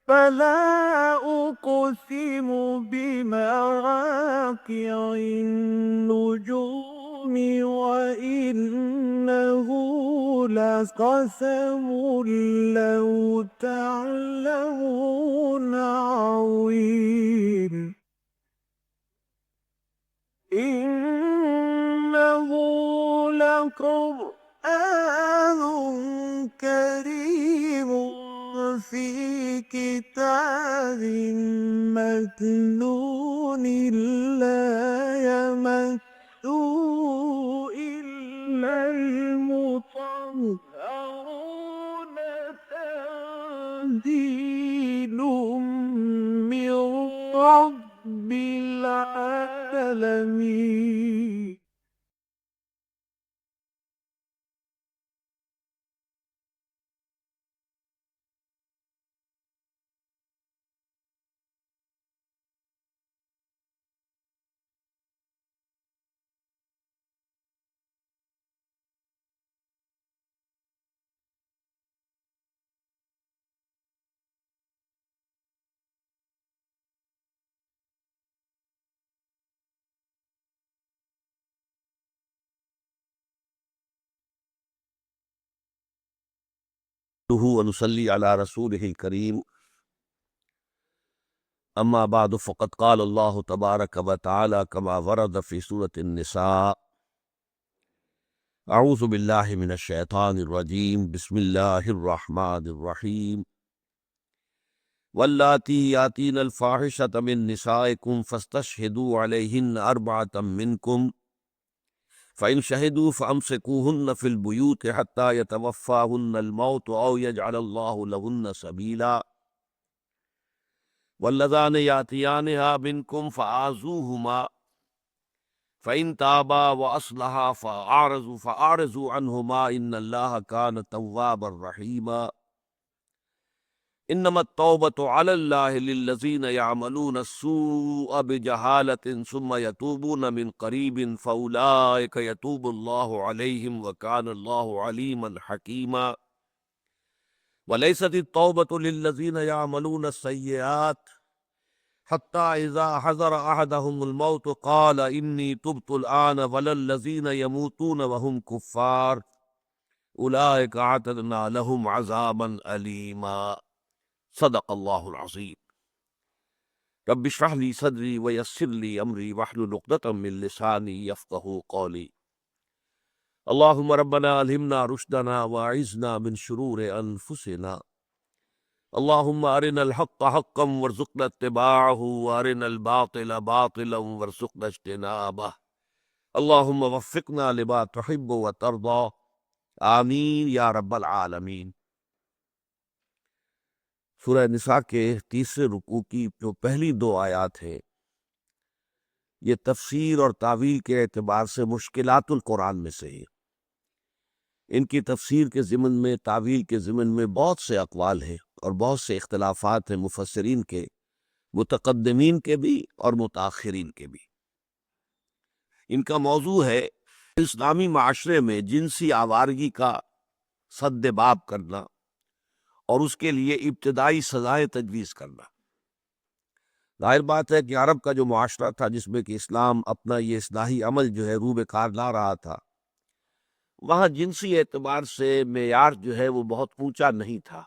فلا أقسم بمواقع النجوم وإنه لقسم لو تعلمون عظيم إنه لقرآن كريم في كتاب مكنون لا يمسه إلا المطهرون تنزيل من رب العالمين. ونصلي على رسوله الكريم أما بعد فقد قال الله تبارك وتعالى كما ورد في سورة النساء أعوذ بالله من الشيطان الرجيم بسم الله الرحمن الرحيم واللاتي يأتين الفاحشة من نسائكم فاستشهدوا عليهن أربعة منكم فإن شهدوا فأمسكوهن في البيوت حتى يتوفاهن الموت أو يجعل الله لهن سبيلا واللذان يأتيانها منكم فآذوهما فإن تابا وأصلحا فأعرضوا عنهما إن الله كان توابا رحيما إنما التوبة على الله للذين يعملون السوء بجهالة ثم يتوبون من قريب فأولئك يتوب الله عليهم وكان الله عليما حكيما وليست التوبة للذين يعملون السيئات حتى إذا حضر أحدهم الموت قال إني تبت الآن ولا الذين يموتون وهم كفار أولئك أعتدنا لهم عذابا أليما صدق الله العظيم رب اشرح لي صدري ويسر لي أمري واحلل عقدة من لساني يفقهوا قولي اللهم ربنا ألهمنا رشدنا وأعذنا من شرور أنفسنا اللهم أرنا الحق حقا وارزقنا اتباعه وأرنا الباطل باطلا وارزقنا اجتنابه اللهم وفقنا لما تحب وترضى آمین یا رب العالمین۔ سورہ نساء کے تیسرے رکوع کی جو پہلی دو آیات ہیں یہ تفسیر اور تعویل کے اعتبار سے مشکلات القرآن میں سے ہے۔ ان کی تفسیر کے ضمن میں، تعویل کے ضمن میں بہت سے اقوال ہیں اور بہت سے اختلافات ہیں مفسرین کے، متقدمین کے بھی اور متاخرین کے بھی۔ ان کا موضوع ہے اسلامی معاشرے میں جنسی آوارگی کا سد باب کرنا اور اس کے لیے ابتدائی سزائیں تجویز کرنا۔ ظاہر بات ہے کہ عرب کا جو معاشرہ تھا جس میں کہ اسلام اپنا یہ اصلاحی عمل جو ہے روبے کار لا رہا تھا، وہاں جنسی اعتبار سے معیار جو ہے وہ بہت اونچا نہیں تھا۔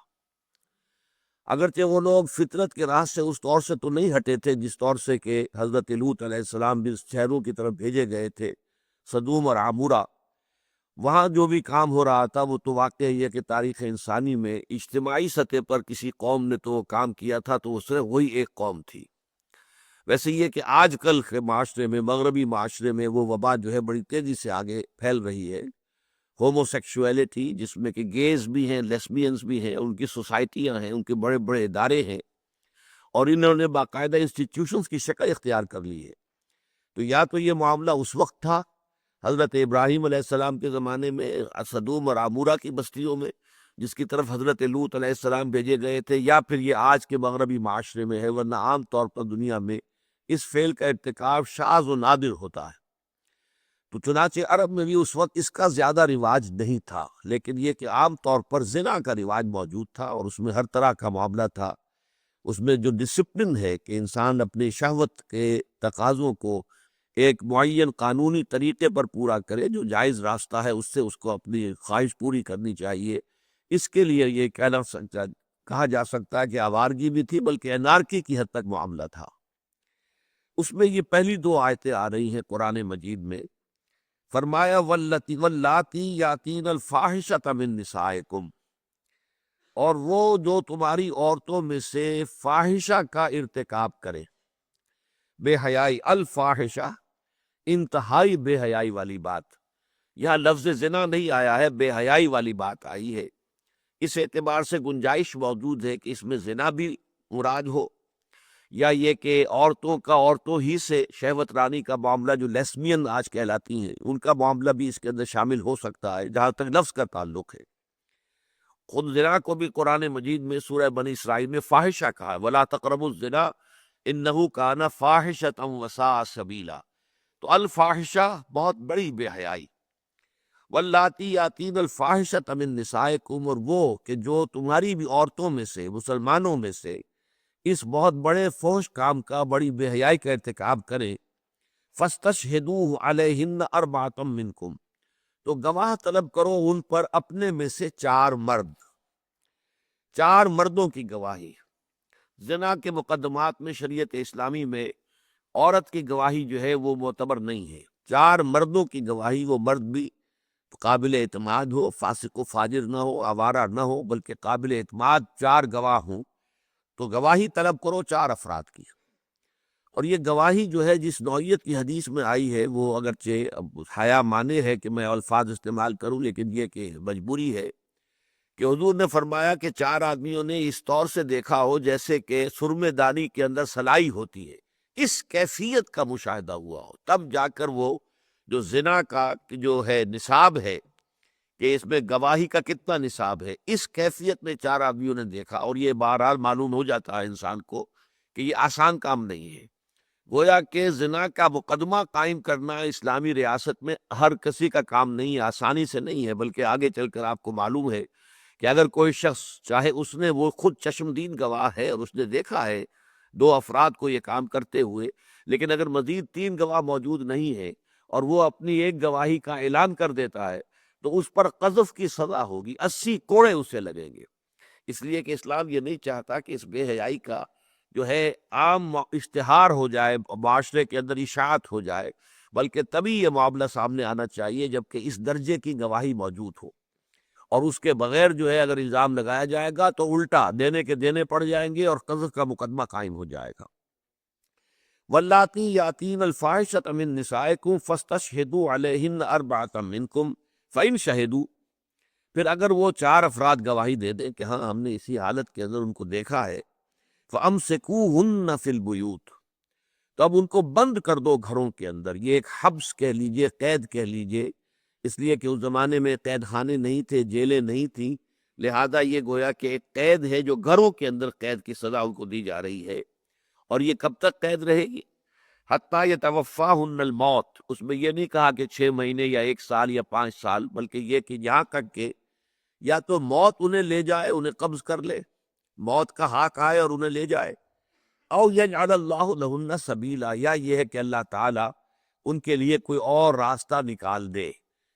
اگرچہ وہ لوگ فطرت کے راہ سے اس طور سے تو نہیں ہٹے تھے جس طور سے کہ حضرت لوط علیہ السلام بھی شہروں کی طرف بھیجے گئے تھے، سدوم اور عمورہ۔ وہاں جو بھی کام ہو رہا تھا وہ تو واقع یہ کہ تاریخ انسانی میں اجتماعی سطح پر کسی قوم نے تو وہ کام کیا تھا تو اس سے وہی ایک قوم تھی۔ ویسے یہ کہ آج کل کے معاشرے میں، مغربی معاشرے میں، وہ وبا جو ہے بڑی تیزی سے آگے پھیل رہی ہے۔ ہومو سیکشولیٹی، جس میں کہ گیز بھی ہیں، لیسبینز بھی ہیں، ان کی سوسائٹیاں ہیں، ان کے بڑے بڑے ادارے ہیں، اور انہوں نے باقاعدہ انسٹیٹیوشنز کی شکل اختیار کر لی ہے۔ تو یا تو یہ معاملہ اس وقت تھا حضرت ابراہیم علیہ السلام کے زمانے میں سدوم اور عمورہ کی بستیوں میں جس کی طرف حضرت لوط علیہ السلام بھیجے گئے تھے، یا پھر یہ آج کے مغربی معاشرے میں ہے، ورنہ عام طور پر دنیا میں اس فعل کا ارتکاب شاذ و نادر ہوتا ہے۔ تو چنانچہ عرب میں بھی اس وقت اس کا زیادہ رواج نہیں تھا، لیکن یہ کہ عام طور پر زنا کا رواج موجود تھا اور اس میں ہر طرح کا معاملہ تھا۔ اس میں جو ڈسپلن ہے کہ انسان اپنی شہوت کے تقاضوں کو ایک معین قانونی طریقے پر پورا کرے، جو جائز راستہ ہے اس سے اس کو اپنی خواہش پوری کرنی چاہیے، اس کے لیے یہ کہا جا سکتا ہے کہ آوارگی بھی تھی، بلکہ انارکی کی حد تک معاملہ تھا۔ اس میں یہ پہلی دو آیتیں آ رہی ہیں قرآن مجید میں، فرمایا واللاتی یاتین الفاحشۃ من نسائکم، اور وہ جو تمہاری عورتوں میں سے فاحشہ کا ارتکاب کرے، بے حیائی، الفاحشہ انتہائی بے حیائی والی بات، یہاں لفظ زنا نہیں آیا ہے، بے حیائی والی بات آئی ہے۔ اس اعتبار سے گنجائش موجود ہے کہ اس میں زنا بھی مراد ہو، یا یہ کہ عورتوں کا عورتوں ہی سے شہوت رانی کا معاملہ، جو لیسمین آج کہلاتی ہیں، ان کا معاملہ بھی اس کے اندر شامل ہو سکتا ہے جہاں تک لفظ کا تعلق ہے۔ خود زنا کو بھی قرآن مجید میں سورہ بنی اسرائیل میں فاحشہ کہا ہے، وَلَا تَقْرَبُوا الزِّنَا إِنَّهُ كَانَ فَاحِشَةً وَسَاءَ سَبِيلًا، تو الفاحشہ بہت بڑی بے حیائی، واللاتی یاتین الفاحشۃ من نسائکم، اور وہ کہ جو تمہاری بھی عورتوں میں سے، مسلمانوں میں سے اس بہت بڑے فحش کام کا، بڑی بے حیائی کا ارتکاب کریں، فاستشہدوا علیہن اربعۃ منکم، تو گواہ طلب کرو ان پر اپنے میں سے 4 مرد، 4 مردوں کی گواہی۔ زنا کے مقدمات میں شریعت اسلامی میں عورت کی گواہی جو ہے وہ معتبر نہیں ہے، 4 مردوں کی گواہی، وہ مرد بھی قابل اعتماد ہو، فاسق و فاجر نہ ہو، آوارہ نہ ہو، بلکہ قابل اعتماد 4 گواہ ہوں، تو گواہی طلب کرو 4 افراد کی۔ اور یہ گواہی جو ہے جس نوعیت کی حدیث میں آئی ہے، وہ اگرچہ اب حیا مانے ہے کہ میں الفاظ استعمال کروں، لیکن یہ کہ مجبوری ہے کہ حضور نے فرمایا کہ 4 آدمیوں نے اس طور سے دیکھا ہو جیسے کہ سرمے دانی کے اندر سلائی ہوتی ہے، اس کیفیت کا مشاہدہ ہوا ہو، تب جا کر وہ جو زنا کا جو ہے نصاب ہے کہ اس میں گواہی کا کتنا نصاب ہے، اس کیفیت میں 4 آدمیوں نے دیکھا، اور یہ بہرحال معلوم ہو جاتا ہے انسان کو کہ یہ آسان کام نہیں ہے۔ گویا کہ زنا کا مقدمہ قائم کرنا اسلامی ریاست میں ہر کسی کا کام نہیں ہے، آسانی سے نہیں ہے، بلکہ آگے چل کر آپ کو معلوم ہے کہ اگر کوئی شخص چاہے اس نے وہ خود چشمدید گواہ ہے اور اس نے دیکھا ہے 2 افراد کو یہ کام کرتے ہوئے، لیکن اگر مزید 3 گواہ موجود نہیں ہیں اور وہ اپنی ایک گواہی کا اعلان کر دیتا ہے، تو اس پر قذف کی سزا ہوگی، 80 کوڑے اسے لگیں گے۔ اس لیے کہ اسلام یہ نہیں چاہتا کہ اس بے حیائی کا جو ہے عام اشتہار ہو جائے، معاشرے کے اندر اشاعت ہو جائے، بلکہ تبھی یہ معاملہ سامنے آنا چاہیے جبکہ اس درجے کی گواہی موجود ہو، اور اس کے بغیر جو ہے اگر الزام لگایا جائے گا تو الٹا دینے کے دینے پڑ جائیں گے اور قذف کا مقدمہ قائم ہو جائے گا۔ واللاتی یاتین الفاحشۃ من نسائکم فاستشہدوا علیہن اربعۃ منکم فإن شہدوا، پھر اگر وہ 4 افراد گواہی دے دیں کہ ہاں ہم نے اسی حالت کے اندر ان کو دیکھا ہے، فَأَمْسِكُوهُنَّ فِي الْبُيُوتِ، تو اب ان کو بند کر دو گھروں کے اندر۔ یہ ایک حبس کہہ لیجئے، قید کہہ لیجئے، اس لیے کہ اس زمانے میں قید خانے نہیں تھے، جیلیں نہیں تھیں، لہذا یہ گویا کہ ایک قید ہے جو گھروں کے اندر قید کی سزا ان کو دی جا رہی ہے۔ اور یہ کب تک قید رہے گی؟ حتیٰ یتوفاہن الموت، اس میں یہ نہیں کہا کہ 6 مہینے یا 1 سال یا 5 سال، بلکہ یہ کہ یہاں تک کہ یا تو موت انہیں لے جائے، انہیں قبض کر لے، موت کا ہاتھ آئے اور انہیں لے جائے، او یجعل اللہ لہن سبیلا، یا یہ ہے کہ اللہ تعالیٰ ان کے لیے کوئی اور راستہ نکال دے۔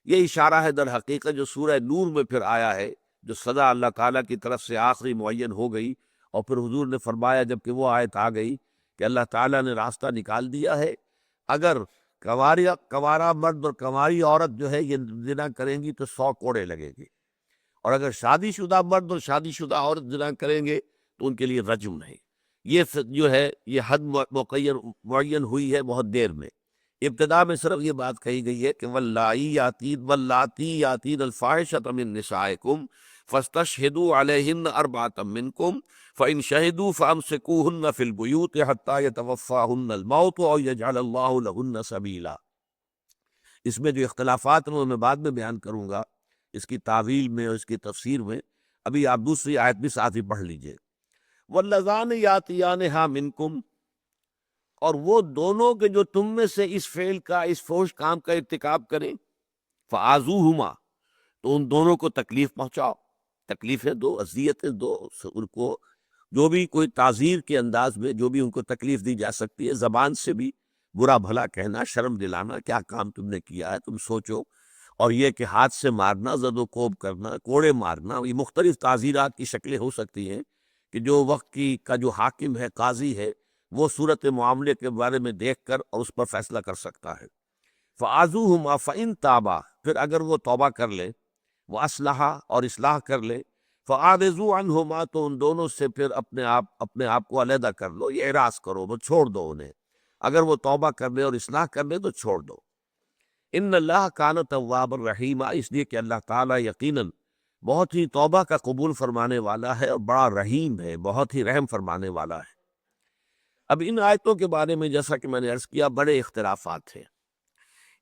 یہ اشارہ ہے در حقیقت جو سورہ نور میں پھر آیا ہے، جو سزا اللہ تعالیٰ کی طرف سے آخری معین ہو گئی، اور پھر حضور نے فرمایا جبکہ وہ آیت آ گئی کہ اللہ تعالیٰ نے راستہ نکال دیا ہے، اگر کنوارا مرد اور کنواری عورت جو ہے یہ زنا کریں گی تو 100 کوڑے لگیں گے، اور اگر شادی شدہ مرد اور شادی شدہ عورت زنا کریں گے تو ان کے لیے رجم ہے۔ یہ جو ہے یہ حد معین ہوئی ہے بہت دیر میں، ابتدا میں صرف یہ بات کہی گئی ہے کہ واللاتی یاتین الفاحشۃ من نسائکم فاستشہدوا علیہن اربعۃ منکم فإن شہدوا فامسکوہن فی البیوت حتی یتوفاہن الموت او یجعل اللہ لہن سبیلا۔ اس میں جو اختلافات ہیں وہ میں بعد میں بیان کروں گا، اس کی تعویل میں اور اس کی تفسیر میں۔ ابھی آپ دوسری آیت بھی ساتھ ہی پڑھ لیجئے۔ واللذان یاتیانہا منکم، اور وہ دونوں کے جو تم میں سے اس فعل کا، اس فحش کام کا ارتکاب کریں، فآذوہما، تو ان دونوں کو تکلیف پہنچاؤ، تکلیفیں دو، اذیتیں دو، ان کو جو بھی کوئی تعزیر کے انداز میں جو بھی ان کو تکلیف دی جا سکتی ہے، زبان سے بھی برا بھلا کہنا، شرم دلانا، کیا کام تم نے کیا ہے تم سوچو، اور یہ کہ ہاتھ سے مارنا، زد و کوب کرنا، کوڑے مارنا، یہ مختلف تعزیرات کی شکلیں ہو سکتی ہیں کہ جو وقت کی کا جو حاکم ہے، قاضی ہے، وہ صورت معاملے کے بارے میں دیکھ کر اور اس پر فیصلہ کر سکتا ہے۔ فَعَزُوهُمَا فَإِن تَابَا، پھر اگر وہ توبہ کر لے، وہ اصلاح اور اصلاح کر لے، فَعَارِضُوا عَنْهُمَا، تو ان دونوں سے پھر اپنے آپ کو علیحدہ کر لو، یہ اعراض کرو، وہ چھوڑ دو انہیں۔ اگر وہ توبہ کر لے اور اصلاح کر لے تو چھوڑ دو۔ ان اللہ کان تواب الرحیم، اس لیے کہ اللہ تعالیٰ یقیناً بہت ہی توبہ کا قبول فرمانے والا ہے اور بڑا رحیم ہے، بہت ہی رحم فرمانے والا ہے۔ اب ان آیتوں کے بارے میں جیسا کہ میں نے عرض کیا، بڑے اختلافات ہیں۔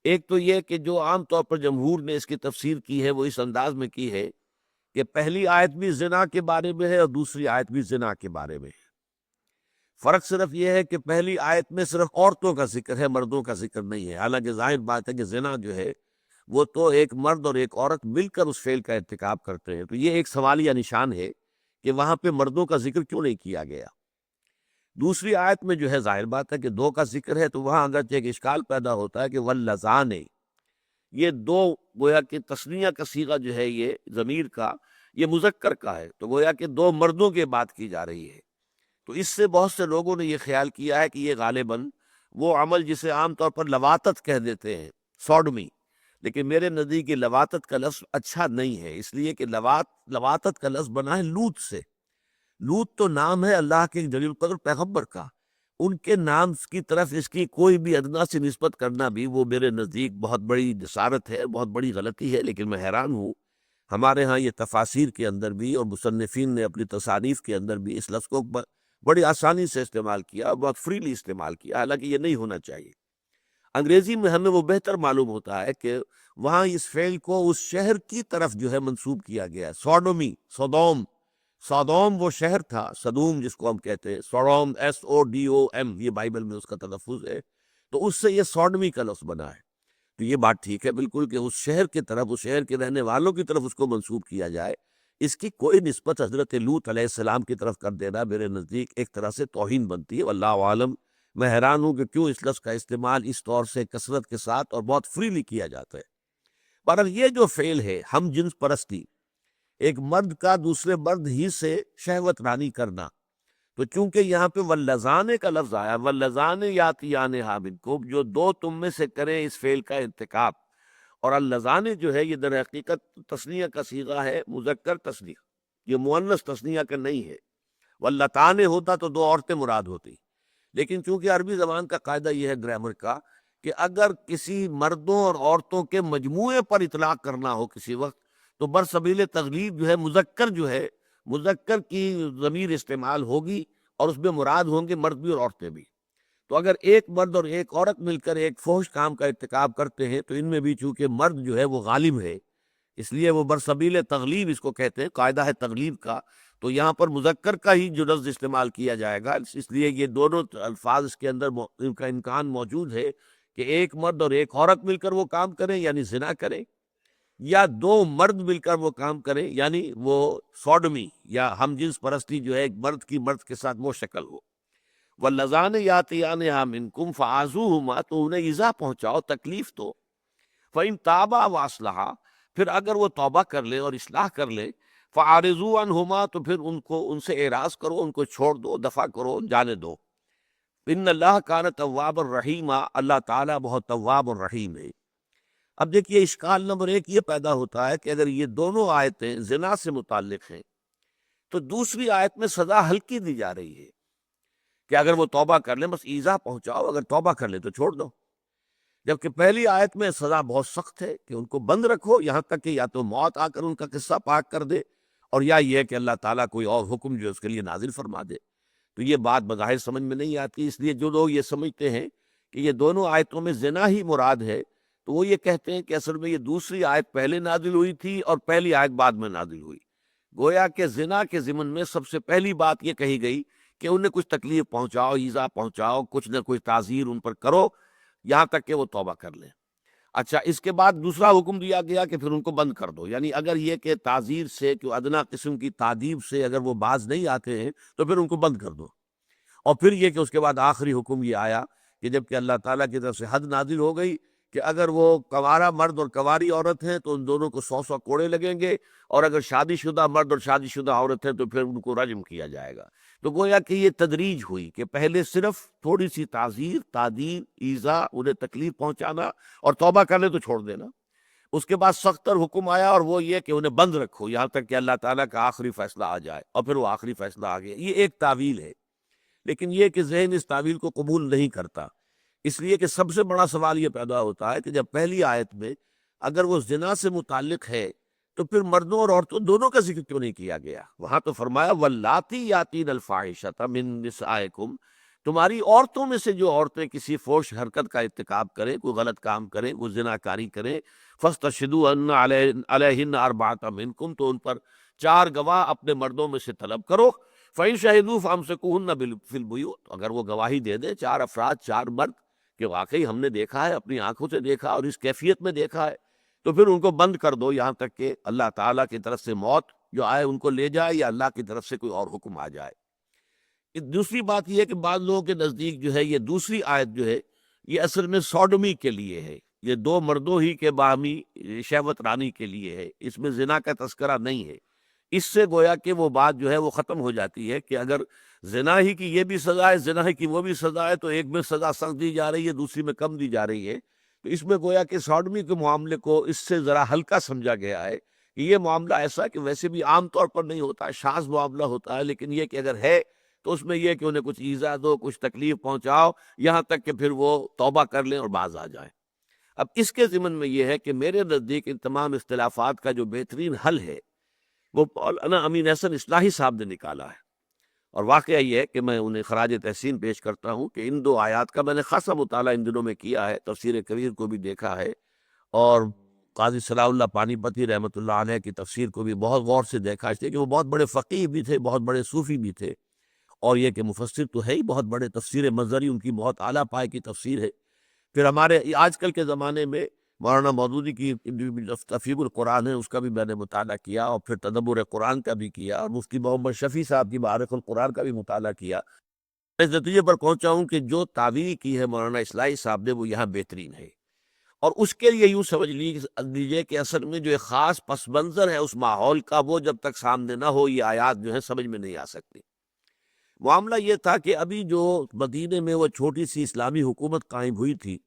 ایک تو یہ کہ جو عام طور پر جمہور نے اس کی تفسیر کی ہے وہ اس انداز میں کی ہے کہ پہلی آیت بھی زنا کے بارے میں ہے اور دوسری آیت بھی زنا کے بارے میں ہے۔ فرق صرف یہ ہے کہ پہلی آیت میں صرف عورتوں کا ذکر ہے، مردوں کا ذکر نہیں ہے، حالانکہ ظاہر بات ہے کہ زنا جو ہے وہ تو ایک مرد اور ایک عورت مل کر اس فعل کا ارتکاب کرتے ہیں، تو یہ ایک سوالیہ نشان ہے کہ وہاں پہ مردوں کا ذکر کیوں نہیں کیا گیا۔ دوسری آیت میں جو ہے ظاہر بات ہے کہ دو کا ذکر ہے، تو وہاں اگرچہ ایک اشکال پیدا ہوتا ہے کہ واللذان، یہ دو گویا کہ تثنیہ کا صیغہ جو ہے یہ ضمیر کا، یہ مذکر کا ہے، تو گویا کہ دو مردوں کی بات کی جا رہی ہے۔ تو اس سے بہت سے لوگوں نے یہ خیال کیا ہے کہ یہ غالباً وہ عمل جسے عام طور پر لواطت کہہ دیتے ہیں، سوڈمی، لیکن میرے نزدیک یہ لواطت کا لفظ اچھا نہیں ہے، اس لیے کہ لواطت کا لفظ بنا ہے لوط سے۔ لوط تو نام ہے اللہ کے جلیل القدر پیغمبر کا، ان کے نام کی طرف اس کی کوئی بھی ادنا سی نسبت کرنا بھی وہ میرے نزدیک بہت بڑی جسارت ہے، بہت بڑی غلطی ہے۔ لیکن میں حیران ہوں، ہمارے ہاں یہ تفاسیر کے اندر بھی اور مصنفین نے اپنی تصانیف کے اندر بھی اس لفظ کو بڑی آسانی سے استعمال کیا، بہت فریلی استعمال کیا، حالانکہ یہ نہیں ہونا چاہیے۔ انگریزی میں ہمیں وہ بہتر معلوم ہوتا ہے کہ وہاں اس فعل کو اس شہر کی طرف جو ہے منسوب کیا گیا ہے، سوڈومی، سودوم۔ سودوم وہ شہر تھا، صدوم جس کو ہم کہتے ہیں، سوڈوم، SODOM، یہ بائبل میں اس کا تلفظ ہے، تو اس سے یہ سوڈمی کا لفظ بنا ہے۔ تو یہ بات ٹھیک ہے بالکل کہ اس شہر کی طرف، اس شہر کے رہنے والوں کی طرف اس کو منسوب کیا جائے، اس کی کوئی نسبت حضرت لوط علیہ السلام کی طرف کر دینا میرے نزدیک ایک طرح سے توہین بنتی ہے، واللہ عالم۔ میں حیران ہوں کہ کیوں اس لفظ کا استعمال اس طور سے کثرت کے ساتھ اور بہت فریلی کیا جاتا ہے۔ پر یہ جو فعل ہے ہم جنس پرستی، ایک مرد کا دوسرے مرد ہی سے شہوت رانی کرنا، تو چونکہ یہاں پہ واللذان کا لفظ آیا، واللذان یاتیانہا منکم، جو دو تم میں سے کریں اس فعل کا ارتکاب، اور اللذان جو ہے یہ در حقیقت تثنیہ کا صیغہ ہے، مذکر تثنیہ، یہ مؤنث تثنیہ کا نہیں ہے۔ واللتان ہوتا تو دو عورتیں مراد ہوتی، لیکن چونکہ عربی زبان کا قاعدہ یہ ہے گرامر کا کہ اگر کسی مردوں اور عورتوں کے مجموعے پر اطلاق کرنا ہو کسی وقت، تو برسبیل تغلیب جو ہے مذکر کی ضمیر استعمال ہوگی اور اس میں مراد ہوں گے مرد بھی اور عورتیں بھی۔ تو اگر ایک مرد اور ایک عورت مل کر ایک فحش کام کا ارتکاب کرتے ہیں تو ان میں بھی چونکہ مرد جو ہے وہ غالب ہے، اس لیے وہ برسبیل تغلیب اس کو کہتے ہیں، قاعدہ ہے تغلیب کا، تو یہاں پر مذکر کا ہی جو لفظ استعمال کیا جائے گا، اس لیے یہ دونوں الفاظ اس کے اندر ان کا امکان موجود ہے کہ ایک مرد اور ایک عورت مل کر وہ کام کریں یعنی زنا کریں، یا دو مرد مل کر وہ کام کریں یعنی وہ سوڈمی یا ہم جنس پرستی جو ہے ایک مرد کی مرد کے ساتھ وہ شکل ہو۔ واللذان یاتیانہا منکم فعاذوہما، تو انہیں ایذا پہنچاؤ، تکلیف دو، فإن تابا واصلحا، پھر اگر وہ توبہ کر لے اور اصلاح کر لے، فعارضوا عنہما، تو پھر ان سے اعراض کرو، ان کو چھوڑ دو، دفع کرو، جانے دو۔ ان اللہ کان تواب الرحیم، اللہ تعالیٰ بہت تواب الرحیم ہے۔ اب دیکھیے اشکال نمبر ایک یہ پیدا ہوتا ہے کہ اگر یہ دونوں آیتیں زنا سے متعلق ہیں تو دوسری آیت میں سزا ہلکی دی جا رہی ہے کہ اگر وہ توبہ کر لیں، بس ایذا پہنچاؤ، اگر توبہ کر لیں تو چھوڑ دو، جبکہ پہلی آیت میں سزا بہت سخت ہے کہ ان کو بند رکھو یہاں تک کہ یا تو موت آ کر ان کا قصہ پاک کر دے، اور یا یہ کہ اللہ تعالیٰ کوئی اور حکم جو ہے اس کے لیے نازل فرما دے۔ تو یہ بات بظاہر سمجھ میں نہیں آتی، اس لیے جو لوگ یہ سمجھتے ہیں کہ یہ دونوں آیتوں میں زنا ہی مراد ہے، تو وہ یہ کہتے ہیں کہ اصل میں یہ دوسری آیت پہلے نازل ہوئی تھی اور پہلی آیت بعد میں نازل ہوئی، گویا کہ زنا کے ضمن میں سب سے پہلی بات یہ کہی گئی کہ انہیں کچھ تکلیف پہنچاؤ، ایذا پہنچاؤ، کچھ نہ کچھ تعزیر ان پر کرو، یہاں تک کہ وہ توبہ کر لیں۔ اچھا، اس کے بعد دوسرا حکم دیا گیا کہ پھر ان کو بند کر دو، یعنی اگر یہ کہ تعزیر سے کہ ادنا قسم کی تعدیب سے اگر وہ باز نہیں آتے ہیں تو پھر ان کو بند کر دو۔ اور پھر یہ کہ اس کے بعد آخری حکم یہ آیا کہ جب کہ اللہ تعالیٰ کی طرف سے حد نازل ہو گئی کہ اگر وہ کنوارا مرد اور کنواری عورت ہیں تو ان دونوں کو 100 کوڑے لگیں گے، اور اگر شادی شدہ مرد اور شادی شدہ عورت ہے تو پھر ان کو رجم کیا جائے گا۔ تو گویا کہ یہ تدریج ہوئی کہ پہلے صرف تھوڑی سی تعزیر، تعدیل، ایذا، انہیں تکلیف پہنچانا اور توبہ کرنے تو چھوڑ دینا۔ اس کے بعد سختر حکم آیا اور وہ یہ کہ انہیں بند رکھو یہاں تک کہ اللہ تعالیٰ کا آخری فیصلہ آ جائے، اور پھر وہ آخری فیصلہ آ گیا۔ یہ ایک تعویل ہے، لیکن یہ کہ ذہن اس تعویل کو قبول نہیں کرتا، اس لیے کہ سب سے بڑا سوال یہ پیدا ہوتا ہے کہ جب پہلی آیت میں اگر وہ زنا سے متعلق ہے تو پھر مردوں اور عورتوں دونوں کا ذکر کیوں نہیں کیا گیا؟ وہاں تو فرمایا واللاتی یاتین الفاحشۃ من نسائکم، تمہاری عورتوں میں سے جو عورتیں کسی فحش حرکت کا ارتکاب کریں، کوئی غلط کام کریں، وہ زنا کاری کریں، فاستشہدوا ان علیہن اربعۃ منکم، تو ان پر 4 گواہ اپنے مردوں میں سے طلب کرو۔ فَإِن شَهِدُوا فَأَمْسِكُوهُنَّ فِي الْبُيُوتِ، اگر وہ گواہی دے دیں 4 افراد، 4 مرد کہ واقعی ہم نے دیکھا ہے، اپنی آنکھوں سے دیکھا اور اس کیفیت میں دیکھا ہے، تو پھر ان کو بند کر دو یہاں تک کہ اللہ تعالیٰ کی طرف سے موت جو آئے ان کو لے جائے، یا اللہ کی طرف سے کوئی اور حکم آ جائے۔ دوسری بات یہ ہے کہ بعض لوگوں کے نزدیک جو ہے یہ دوسری آیت جو ہے یہ اصل میں سوڈمی کے لیے ہے، یہ 2 مردوں ہی کے باہمی شہوت رانی کے لیے ہے، اس میں زنا کا تذکرہ نہیں ہے۔ اس سے گویا کہ وہ بات جو ہے وہ ختم ہو جاتی ہے کہ اگر زنا ہی کی یہ بھی سزا ہے، زنا ہی کی وہ بھی سزا ہے، تو ایک میں سزا سخت دی جا رہی ہے، دوسری میں کم دی جا رہی ہے۔ تو اس میں گویا کہ سوڈمی کے معاملے کو اس سے ذرا ہلکا سمجھا گیا ہے کہ یہ معاملہ ایسا کہ ویسے بھی عام طور پر نہیں ہوتا ہے، شاذ معاملہ ہوتا ہے، لیکن یہ کہ اگر ہے تو اس میں یہ کہ انہیں کچھ ایذا دو، کچھ تکلیف پہنچاؤ، یہاں تک کہ پھر وہ توبہ کر لیں اور باز آ جائیں۔ اب اس کے ضمن میں یہ ہے کہ میرے نزدیک ان تمام اختلافات کا جو بہترین حل ہے وہ مولانا امین احسن اصلاحی صاحب نے نکالا ہے، اور واقعہ یہ ہے کہ میں انہیں خراج تحسین پیش کرتا ہوں کہ ان 2 آیات کا میں نے خاصا مطالعہ ان دنوں میں کیا ہے، تفسیر کبیر کو بھی دیکھا ہے، اور قاضی صلاح اللہ پانی پتی رحمۃ اللہ علیہ کی تفسیر کو بھی بہت غور سے دیکھا، اس لیے کہ وہ بہت بڑے فقیہ بھی تھے، بہت بڑے صوفی بھی تھے، اور یہ کہ مفسر تو ہے ہی بہت بڑے، تفسیر مظہری ان کی بہت اعلیٰ پائے کی تفسیر ہے۔ پھر ہمارے آج کل کے زمانے میں مولانا مودودی کی تفہیم القرآن ہے، اس کا بھی میں نے مطالعہ کیا، اور پھر تدبر قرآن کا بھی کیا، اور مفتی محمد شفیع صاحب کی معارف القرآن کا بھی مطالعہ کیا۔ اس نتیجے پر پہنچا ہوں کہ جو تعبیر کی ہے مولانا اصلاحی صاحب نے وہ یہاں بہترین ہے، اور اس کے لیے یوں سمجھ لیجیے کہ اصل میں جو ایک خاص پس منظر ہے اس ماحول کا، وہ جب تک سامنے نہ ہو یہ آیات جو ہے سمجھ میں نہیں آ سکتی۔ معاملہ یہ تھا کہ ابھی جو مدینے میں وہ چھوٹی سی اسلامی حکومت قائم ہوئی تھی،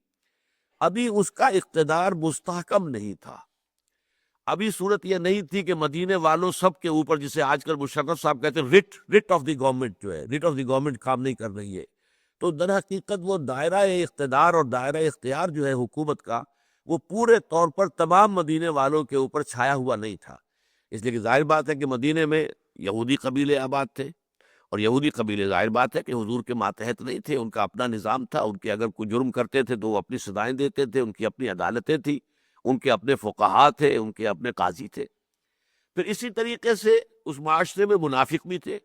ابھی اس کا اقتدار مستحکم نہیں تھا، ابھی صورت یہ نہیں تھی کہ مدینے والوں سب کے اوپر، جسے آج کل مشرف صاحب کہتے ہیں رٹ آف دی گورنمنٹ، جو ہے رٹ آف دی گورنمنٹ کام نہیں کر رہی ہے، تو در حقیقت وہ دائرہ اقتدار اور دائرہ اختیار جو ہے حکومت کا وہ پورے طور پر تمام مدینے والوں کے اوپر چھایا ہوا نہیں تھا۔ اس لیے کہ ظاہر بات ہے کہ مدینے میں یہودی قبیلے آباد تھے، اور یہودی قبیلے ظاہر بات ہے کہ حضور کے ماتحت نہیں تھے، ان کا اپنا نظام تھا، ان کے اگر کوئی جرم کرتے تھے تو وہ اپنی سزائیں دیتے تھے، ان کی اپنی عدالتیں تھیں، ان کے اپنے فقہا تھے، ان کے اپنے قاضی تھے۔ پھر اسی طریقے سے اس معاشرے میں منافق بھی تھے،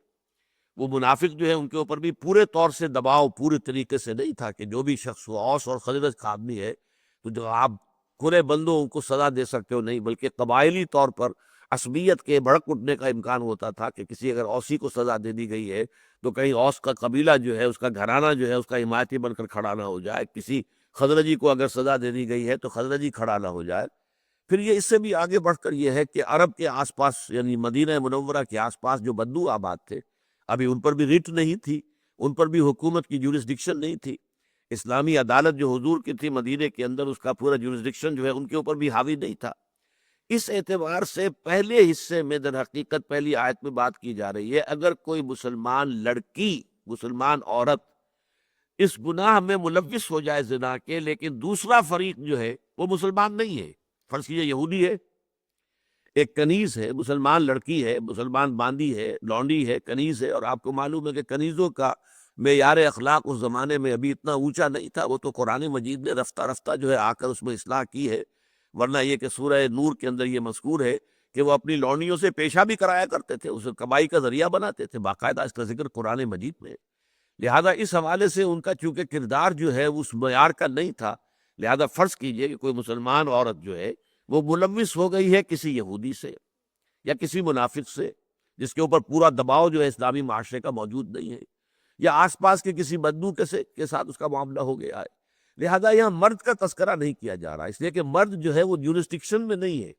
وہ منافق جو ہے ان کے اوپر بھی پورے طور سے دباؤ پورے طریقے سے نہیں تھا کہ جو بھی شخص اوس اور خزرج کا آدمی ہے تو جو آپ کھلے بندوں ان کو سزا دے سکتے ہو، نہیں، بلکہ قبائلی طور پر عصبیت کے بھڑک اٹھنے کا امکان ہوتا تھا کہ کسی اگر اوسی کو سزا دے دی گئی ہے تو کہیں اوس کا قبیلہ جو ہے، اس کا گھرانہ جو ہے، اس کا حمایتی بن کر کھڑا نہ ہو جائے، کسی خزرجی کو اگر سزا دے دی گئی ہے تو خزرجی کھڑا نہ ہو جائے۔ پھر یہ اس سے بھی آگے بڑھ کر یہ ہے کہ عرب کے آس پاس یعنی مدینہ منورہ کے آس پاس جو بدو آباد تھے، ابھی ان پر بھی ریٹ نہیں تھی، ان پر بھی حکومت کی جورسڈکشن نہیں تھی، اسلامی عدالت جو حضور کی تھی مدینے کے اندر اس کا پورا جورسڈکشن جو ہے ان کے اوپر بھی حاوی نہیں تھا۔ اس اعتبار سے پہلے حصے میں در حقیقت پہلی آیت میں بات کی جا رہی ہے اگر کوئی مسلمان لڑکی، مسلمان عورت اس گناہ میں ملوث ہو جائے زنا کے، لیکن دوسرا فریق جو ہے وہ مسلمان نہیں ہے، فرض کیجیے یہودی ہے، ایک کنیز ہے، مسلمان لڑکی ہے، مسلمان باندی ہے، لونڈی ہے، کنیز ہے، اور آپ کو معلوم ہے کہ کنیزوں کا معیار اخلاق اس زمانے میں ابھی اتنا اونچا نہیں تھا، وہ تو قرآن مجید نے رفتہ رفتہ جو ہے آ کر اس میں اصلاح کی ہے، ورنہ یہ کہ سورہ نور کے اندر یہ مذکور ہے کہ وہ اپنی لونڈیوں سے پیشہ بھی کرایا کرتے تھے، اسے کمائی کا ذریعہ بناتے تھے، باقاعدہ اس کا ذکر قرآن مجید میں۔ لہذا اس حوالے سے ان کا چونکہ کردار جو ہے اس معیار کا نہیں تھا، لہذا فرض کیجئے کہ کوئی مسلمان عورت جو ہے وہ ملوث ہو گئی ہے کسی یہودی سے یا کسی منافق سے جس کے اوپر پورا دباؤ جو ہے اسلامی معاشرے کا موجود نہیں ہے، یا آس پاس کے کسی بدو کے ساتھ اس کا معاملہ ہو گیا ہے، لہذا یہاں مرد کا تذکرہ نہیں کیا جا رہا، اس لیے کہ مرد جو ہے وہ جورسڈکشن میں نہیں ہے،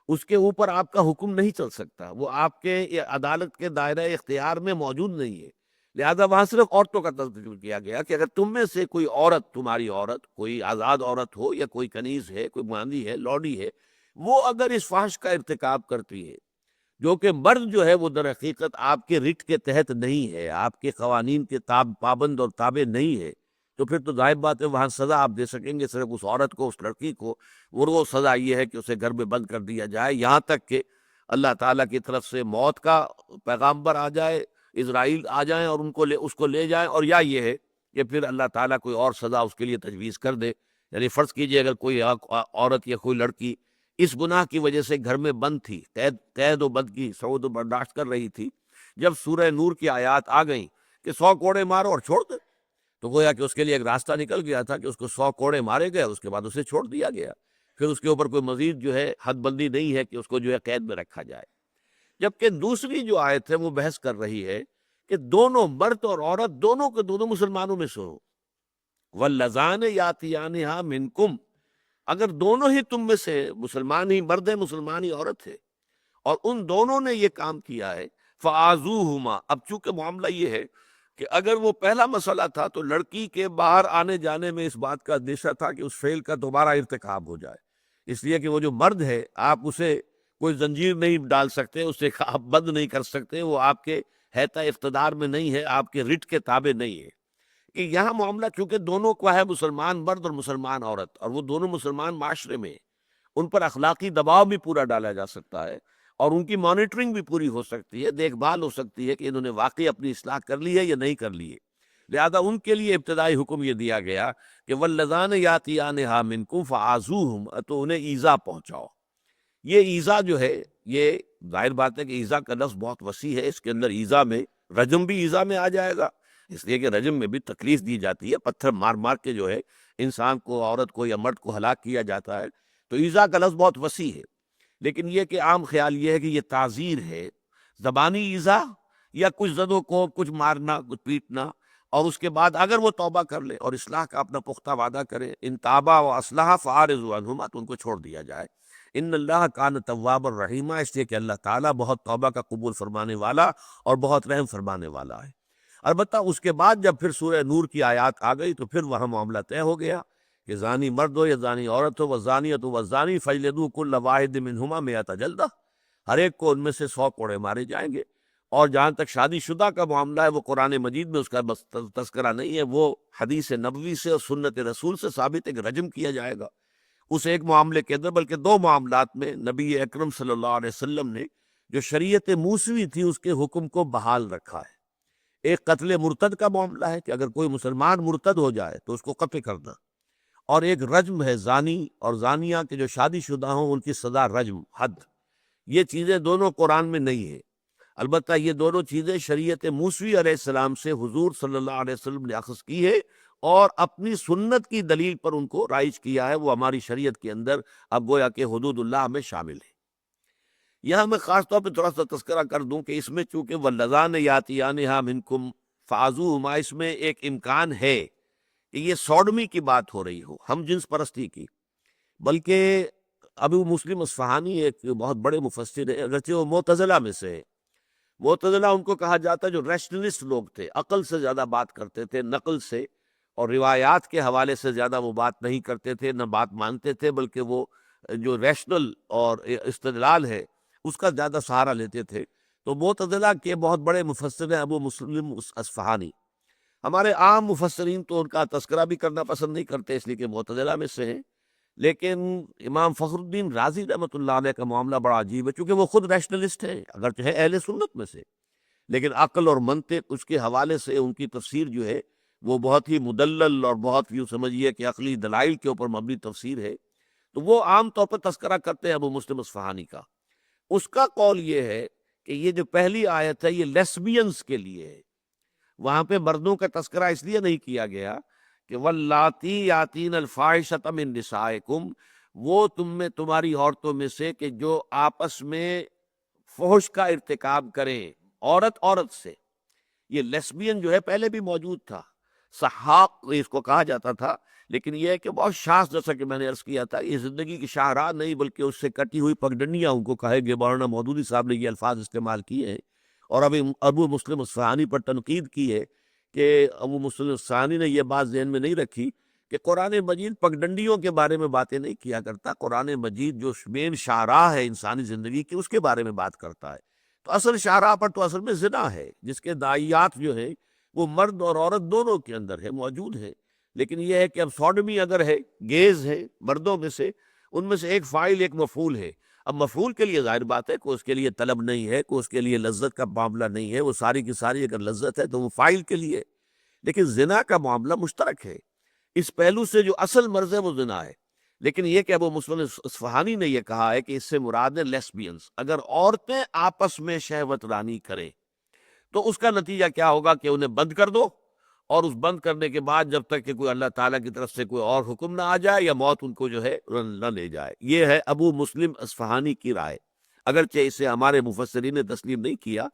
اس کے اوپر آپ کا حکم نہیں چل سکتا، وہ آپ کے عدالت کے دائرہ اختیار میں موجود نہیں ہے، لہذا وہاں صرف عورتوں کا تذکر کیا گیا کہ اگر تم میں سے کوئی عورت، تمہاری عورت، کوئی آزاد عورت ہو یا کوئی کنیز ہے، کوئی باندی ہے، لوڈی ہے، وہ اگر اس فحش کا ارتکاب کرتی ہے، جو کہ مرد جو ہے وہ در حقیقت آپ کے رٹ کے تحت نہیں ہے، آپ کے قوانین کے پابند اور تابع نہیں ہے، تو پھر تو ظاہر بات ہے وہاں سزا آپ دے سکیں گے صرف اس عورت کو، اس لڑکی کو، اور وہ سزا یہ ہے کہ اسے گھر میں بند کر دیا جائے، یہاں تک کہ اللہ تعالیٰ کی طرف سے موت کا پیغامبر آ جائے، اسرائیل آ جائیں اور اس کو لے جائیں، اور یا یہ ہے کہ پھر اللہ تعالیٰ کوئی اور سزا اس کے لیے تجویز کر دے۔ یعنی فرض کیجئے اگر کوئی عورت یا کوئی لڑکی اس گناہ کی وجہ سے گھر میں بند تھی، قید و بند کی صعود و برداشت کر رہی تھی، جب سورہ نور کی آیات آ گئیں کہ 100 کوڑے مارو اور چھوڑ دے، تو گویا کہ اس کے لیے ایک راستہ نکل گیا تھا کہ اس کو 100 کوڑے مارے گئے، اس کے بعد اسے چھوڑ دیا گیا، پھر اس کے اوپر کوئی مزید جو ہے حد بندی نہیں ہے کہ اس کو جو ہے قید میں رکھا جائے۔ جبکہ دوسری جو آیت ہے وہ بحث کر رہی ہے کہ دونوں مرد اور عورت دونوں کے دونوں مسلمانوں میں سے ہو، واللذان یاتیانہا منکم، اگر دونوں ہی تم میں سے مسلمان ہی مرد ہے، مسلمان ہی عورت ہے، اور ان دونوں نے یہ کام کیا ہے، فآذوہما، اب چونکہ معاملہ یہ ہے کہ اگر وہ پہلا مسئلہ تھا تو لڑکی کے باہر آنے جانے میں اس بات کا اندیشہ تھا کہ اس فعل کا دوبارہ ارتکاب ہو جائے، اس لیے کہ وہ جو مرد ہے آپ اسے کوئی زنجیر نہیں ڈال سکتے، اسے آپ بند نہیں کر سکتے، وہ آپ کے حیطہ اقتدار میں نہیں ہے، آپ کے رٹ کے تابع نہیں ہے۔ کہ یہاں معاملہ چونکہ دونوں کا ہے، مسلمان مرد اور مسلمان عورت، اور وہ دونوں مسلمان معاشرے میں، ان پر اخلاقی دباؤ بھی پورا ڈالا جا سکتا ہے اور ان کی مانیٹرنگ بھی پوری ہو سکتی ہے، دیکھ بھال ہو سکتی ہے کہ انہوں نے واقعی اپنی اصلاح کر لی ہے یا نہیں کر لی ہے، لہذا ان کے لیے ابتدائی حکم یہ دیا گیا کہ واللذان یاتیانہا منکم فآذوہم، تو انہیں ایذا پہنچاؤ۔ یہ ایذا جو ہے، یہ ظاہر بات ہے کہ ایذا کا لفظ بہت وسیع ہے، اس کے اندر ایذا میں رجم بھی ایذا میں آ جائے گا، اس لیے کہ رجم میں بھی تکلیف دی جاتی ہے، پتھر مار مار کے جو ہے انسان کو، عورت کو یا مرد کو ہلاک کیا جاتا ہے، تو ایذا کا لفظ بہت وسیع ہے، لیکن یہ کہ عام خیال یہ ہے کہ یہ تعزیر ہے، زبانی ایذا یا کچھ زد و کوب، کچھ مارنا، کچھ پیٹنا، اور اس کے بعد اگر وہ توبہ کر لے اور اصلاح کا اپنا پختہ وعدہ کرے، ان تابا و اصلحا فاعرضوا عنہما، تو ان کو چھوڑ دیا جائے۔ ان اللہ کان توابا الرحیمہ، اس لیے کہ اللہ تعالیٰ بہت توبہ کا قبول فرمانے والا اور بہت رحم فرمانے والا ہے۔ البتہ اس کے بعد جب پھر سورہ نور کی آیات آ گئی تو پھر وہاں معاملہ طے ہو گیا کہ زانی مرد ہو یا زانی عورت ہو، والزانیۃ والزانی فاجلدوا کل واحد منہما مئۃ جلدہ، ہر ایک کو ان میں سے 100 کوڑے مارے جائیں گے۔ اور جہاں تک شادی شدہ کا معاملہ ہے، وہ قرآن مجید میں اس کا بس تذکرہ نہیں ہے، وہ حدیث نبوی سے اور سنت رسول سے ثابت ہے کہ رجم کیا جائے گا اس ایک معاملے کے اندر، بلکہ 2 معاملات میں نبی اکرم صلی اللہ علیہ وسلم نے جو شریعت موسوی تھی اس کے حکم کو بحال رکھا ہے۔ ایک قتل مرتد کا معاملہ ہے کہ اگر کوئی مسلمان مرتد ہو جائے تو اس کو قتل کرنا، اور ایک رجم ہے، زانی اور زانیہ کے جو شادی شدہ ہوں ان کی سزا رجم، حد۔ یہ چیزیں دونوں قرآن میں نہیں ہیں، البتہ یہ دونوں چیزیں شریعت موسوی علیہ السلام سے حضور صلی اللہ علیہ وسلم نے اخذ کی ہے اور اپنی سنت کی دلیل پر ان کو رائج کیا ہے، وہ ہماری شریعت کے اندر اب گویا کہ حدود اللہ میں شامل ہے۔ یہاں میں خاص طور پہ تھوڑا سا تذکرہ کر دوں کہ اس میں چونکہ واللذان یاتیانہا منکم فآذوہما، اس میں ایک امکان ہے کہ یہ سوڈمی کی بات ہو رہی ہو، ہم جنس پرستی کی، بلکہ ابو مسلم اصفہانی ایک بہت بڑے مفسر ہیں، اگرچہ وہ معتزلہ میں سے ہے، معتزلہ ان کو کہا جاتا ہے جو ریشنلسٹ لوگ تھے، عقل سے زیادہ بات کرتے تھے، نقل سے اور روایات کے حوالے سے زیادہ وہ بات نہیں کرتے تھے، نہ بات مانتے تھے، بلکہ وہ جو ریشنل اور استدلال ہے اس کا زیادہ سہارا لیتے تھے۔ تو معتزلہ کے بہت بڑے مفسر ہیں ابو مسلم اصفہانی۔ ہمارے عام مفسرین تو ان کا تذکرہ بھی کرنا پسند نہیں کرتے، اس لیے کہ معتزلہ میں سے ہیں، لیکن امام فخر الدین رازی رحمۃ اللہ علیہ کا معاملہ بڑا عجیب ہے، چونکہ وہ خود ریشنلسٹ ہے، اگرچہ ہے اہل سنت میں سے، لیکن عقل اور منطق اس کے حوالے سے ان کی تفسیر جو ہے وہ بہت ہی مدلل اور بہت یوں سمجھیے کہ عقلی دلائل کے اوپر مبنی تفسیر ہے، تو وہ عام طور پر تذکرہ کرتے ہیں ابو مسلم اصفہانی کا۔ اس کا قول یہ ہے کہ یہ جو پہلی آیت ہے یہ لیسبینز کے لیے ہے، وہاں پہ مردوں کا تذکرہ اس لیے نہیں کیا گیا کہ واللاتی یاتین الفاحشۃ من نسائکم، وہ تم میں تمہاری عورتوں میں سے کہ جو آپس میں فحش کا ارتکاب کریں، عورت عورت سے. یہ لیسبین جو ہے پہلے بھی موجود تھا، سحاق اس کو کہا جاتا تھا، لیکن یہ ہے کہ بہت شاذ، جیسا کہ میں نے عرض کیا تھا، یہ زندگی کی شاہراہ نہیں بلکہ اس سے کٹی ہوئی پگڈنڈیاں ان کو کہے گے. مولانا مودودی صاحب نے یہ الفاظ استعمال کیے ہیں، اور ابھی ابو مسلم اصفہانی پر تنقید کی ہے کہ ابو مسلم اصفہانی نے یہ بات ذہن میں نہیں رکھی کہ قرآن مجید پگڈنڈیوں کے بارے میں باتیں نہیں کیا کرتا. قرآن مجید جو مین شاہراہ ہے انسانی زندگی کی، اس کے بارے میں بات کرتا ہے. تو اصل شاہراہ پر تو اصل میں زنا ہے، جس کے داعیات جو ہیں وہ مرد اور عورت دونوں کے اندر ہے، موجود ہے. لیکن یہ ہے کہ اب سوڈمی اگر ہے، گیز ہے مردوں میں سے، ان میں سے ایک فاعل ایک مفعول ہے. اب مفعول کے لیے ظاہر بات ہے کہ اس کے لیے طلب نہیں ہے، کہ اس کے لیے لذت کا معاملہ نہیں ہے، وہ ساری کی ساری اگر لذت ہے تو وہ فاعل کے لیے. لیکن زنا کا معاملہ مشترک ہے، اس پہلو سے جو اصل مرض ہے وہ زنا ہے. لیکن یہ کہ ابو مسلم اصفہانی نے یہ کہا ہے کہ اس سے مراد ہے لیسبینز. اگر عورتیں آپس میں شہوت رانی کریں تو اس کا نتیجہ کیا ہوگا کہ انہیں بند کر دو، اور اس بند کرنے کے بعد جب تک کہ کوئی اللہ تعالیٰ کی طرف سے کوئی اور حکم نہ آ جائے یا موت ان کو جو ہے نہ لے جائے. یہ ہے ابو مسلم اصفہانی کی رائے، اگرچہ اسے ہمارے مفسرین نے تسلیم نہیں کیا،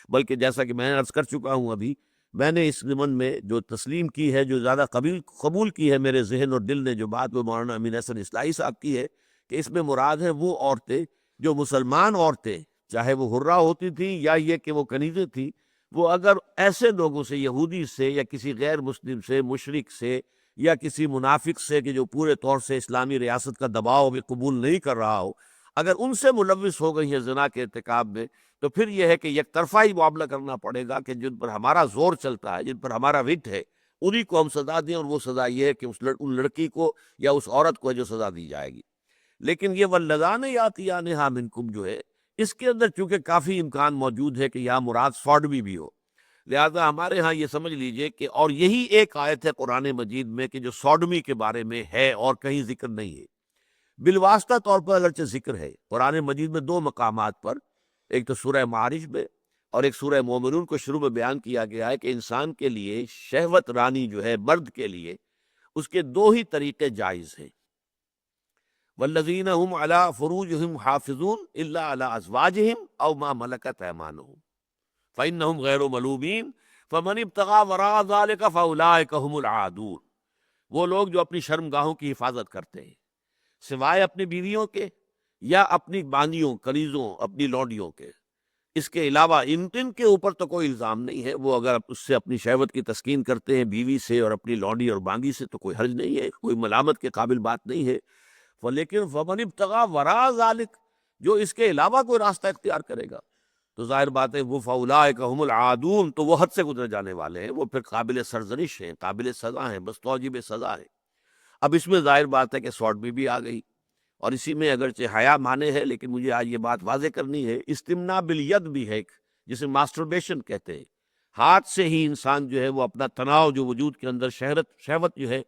بلکہ جیسا کہ میں عرض کر چکا ہوں ابھی، میں نے اس ضمن میں جو تسلیم کی ہے، جو زیادہ قبول کی ہے میرے ذہن اور دل نے، جو بات وہ مولانا امین حسن اصلاحی صاحب کی ہے، کہ اس میں مراد ہے وہ عورتیں جو مسلمان عورتیں، چاہے وہ حرہ ہوتی تھیں یا یہ کہ وہ کنیزیں تھیں، وہ اگر ایسے لوگوں سے، یہودی سے یا کسی غیر مسلم سے، مشرک سے یا کسی منافق سے کہ جو پورے طور سے اسلامی ریاست کا دباؤ بھی قبول نہیں کر رہا ہو، اگر ان سے ملوث ہو گئی ہیں زنا کے ارتکاب میں، تو پھر یہ ہے کہ یک طرفہ ہی معاملہ کرنا پڑے گا کہ جن پر ہمارا زور چلتا ہے، جن پر ہمارا وٹ ہے، انہی کو ہم سزا دیں. اور وہ سزا یہ ہے کہ ان لڑکی کو یا اس عورت کو جو سزا دی جائے گی. لیکن یہ واللذان یاتیانہا منکم جو ہے، اس کے اندر چونکہ کافی امکان موجود ہے کہ یہاں مراد سوڈمی بھی ہو، لہذا ہمارے ہاں یہ سمجھ لیجئے کہ، اور یہی ایک آیت ہے قرآن مجید میں کہ جو سوڈمی کے بارے میں ہے اور کہیں ذکر نہیں ہے. بالواسطہ طور پر اگرچہ ذکر ہے قرآن مجید میں دو مقامات پر، ایک تو سورہ معارج میں اور ایک سورہ مومنون کو شروع میں بیان کیا گیا ہے کہ انسان کے لیے شہوت رانی جو ہے مرد کے لیے، اس کے دو ہی طریقے جائز ہیں. والذین هم علی فروجہم حافظون الا علی ازواجہم او ما ملکت ایمانہم فانہم غیر ملومین فمن ابتغى وراء ذلک فاولئک هم العادون. وہ لوگ جو اپنی شرمگاہوں کی حفاظت کرتے ہیں سوائے اپنی بیویوں کے یا اپنی بانیوں، کنیزوں، اپنی لونڈیوں کے، اس کے علاوہ ان کے اوپر تو کوئی الزام نہیں ہے. وہ اگر اس سے اپنی شہوت کی تسکین کرتے ہیں بیوی سے اور اپنی لونڈی اور بانگی سے تو کوئی حرج نہیں ہے، کوئی ملامت کے قابل بات نہیں ہے. لیکن فمن ابتغى وراء ذلک، جو اس کے علاوہ کوئی راستہ اختیار کرے گا تو ظاہر بات ہے وہ فاولئک هم العادون، تو وہ حد سے گزر جانے والے ہیں، وہ پھر قابل سرزنش ہیں، قابل سزا ہیں، مستوجب سزا ہیں. اب اس میں ظاہر بات ہے کہ سوڈمی بھی آ گئی، اور اسی میں اگرچہ حیا مانے ہے، لیکن مجھے آج یہ بات واضح کرنی ہے، استمناء بالید بھی ہے، جسے ماسٹربیشن کہتے ہیں. ہاتھ سے ہی انسان جو ہے وہ اپنا تناؤ جو وجود کے اندر شہوت جو ہے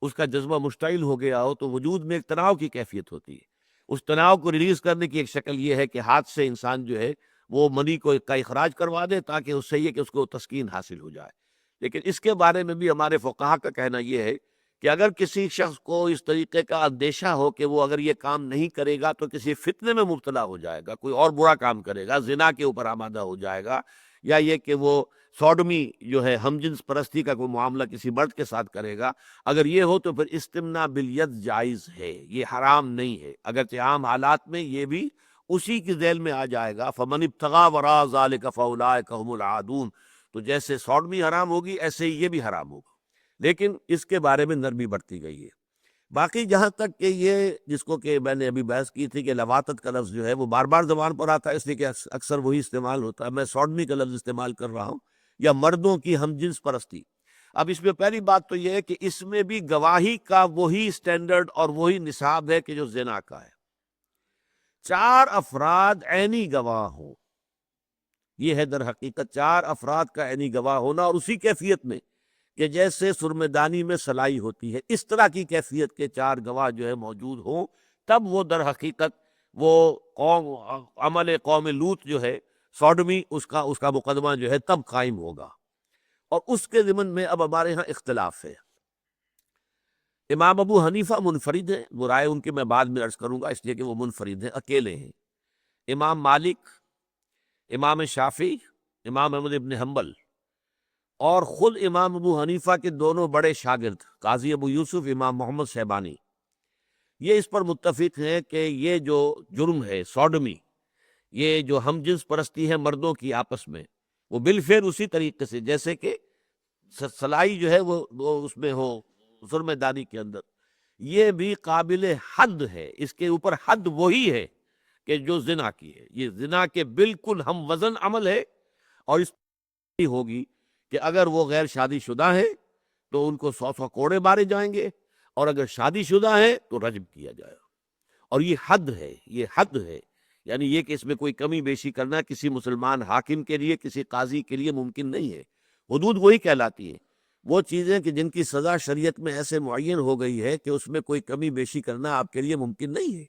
اس کا جذبہ مشتعل ہو گیا ہو، تو وجود میں ایک تناؤ کی کیفیت ہوتی ہے. اس تناؤ کو ریلیز کرنے کی ایک شکل یہ ہے کہ ہاتھ سے انسان جو ہے وہ منی کا اخراج کروا دے، تاکہ اس سے یہ کہ اس کو تسکین حاصل ہو جائے. لیکن اس کے بارے میں بھی ہمارے فقہا کا کہنا یہ ہے کہ اگر کسی شخص کو اس طریقے کا اندیشہ ہو کہ وہ اگر یہ کام نہیں کرے گا تو کسی فتنے میں مبتلا ہو جائے گا، کوئی اور برا کام کرے گا، زنا کے اوپر آمادہ ہو جائے گا، یا یہ کہ وہ سوڈمی جو ہے ہم جنس پرستی کا کوئی معاملہ کسی مرد کے ساتھ کرے گا، اگر یہ ہو تو پھر استمناء بالید جائز ہے، یہ حرام نہیں ہے. اگرچہ عام حالات میں یہ بھی اسی کی ذیل میں آ جائے گا، فمن ابتغى وراء ذلک فاولئک هم العادون. تو جیسے سوڈمی حرام ہوگی ایسے ہی یہ بھی حرام ہوگا، لیکن اس کے بارے میں نرمی برتی گئی ہے. باقی جہاں تک کہ یہ جس کو کہ میں نے ابھی بحث کی تھی کہ لواطت کا لفظ جو ہے وہ بار بار زبان پر آتا ہے، اس لیے کہ اکثر وہی استعمال ہوتا ہے، میں سوڈمی کا لفظ استعمال کر رہا ہوں، یا مردوں کی ہم جنس پرستی. اب اس میں پہلی بات تو یہ ہے کہ اس میں بھی گواہی کا وہی سٹینڈرڈ اور وہی نصاب ہے کہ جو زنا کا ہے. 4 افراد عینی گواہ ہوں، یہ ہے در حقیقت 4 افراد کا عینی گواہ ہونا، اور اسی کیفیت میں کہ جیسے سرمدانی میں سلائی ہوتی ہے اس طرح کی کیفیت کے 4 گواہ جو ہے موجود ہوں، تب وہ در حقیقت وہ عمل قوم لوط جو ہے سوڈمی، اس کا مقدمہ جو ہے تب قائم ہوگا. اور اس کے ضمن میں اب ہمارے ہاں اختلاف ہے. امام ابو حنیفہ منفرد ہیں، وہ رائے ان کی میں بعد میں عرض کروں گا اس لیے کہ وہ منفرد ہیں، اکیلے ہیں۔ امام مالک، امام شافعی، امام احمد ابن حنبل اور خود امام ابو حنیفہ کے دونوں بڑے شاگرد قاضی ابو یوسف، امام محمد شیبانی، یہ اس پر متفق ہیں کہ یہ جو جرم ہے سوڈمی، یہ جو ہم جنس پرستی ہے مردوں کی آپس میں، وہ بالفعل اسی طریقے سے جیسے کہ سلائی جو ہے وہ اس میں ہو سرمے دانی کے اندر، یہ بھی قابل حد ہے، اس کے اوپر حد وہی ہے کہ جو زنا کی ہے، یہ زنا کے بالکل ہم وزن عمل ہے، اور اس کی ہوگی کہ اگر وہ غیر شادی شدہ ہے تو ان کو 100 کوڑے مارے جائیں گے، اور اگر شادی شدہ ہے تو رجم کیا جائے گا، اور یہ حد ہے، یہ حد ہے، یعنی یہ کہ اس میں کوئی کمی بیشی کرنا کسی مسلمان حاکم کے لیے، کسی قاضی کے لیے ممکن نہیں ہے۔ حدود وہی کہلاتی ہیں، وہ چیزیں کہ جن کی سزا شریعت میں ایسے معین ہو گئی ہے کہ اس میں کوئی کمی بیشی کرنا آپ کے لیے ممکن نہیں ہے۔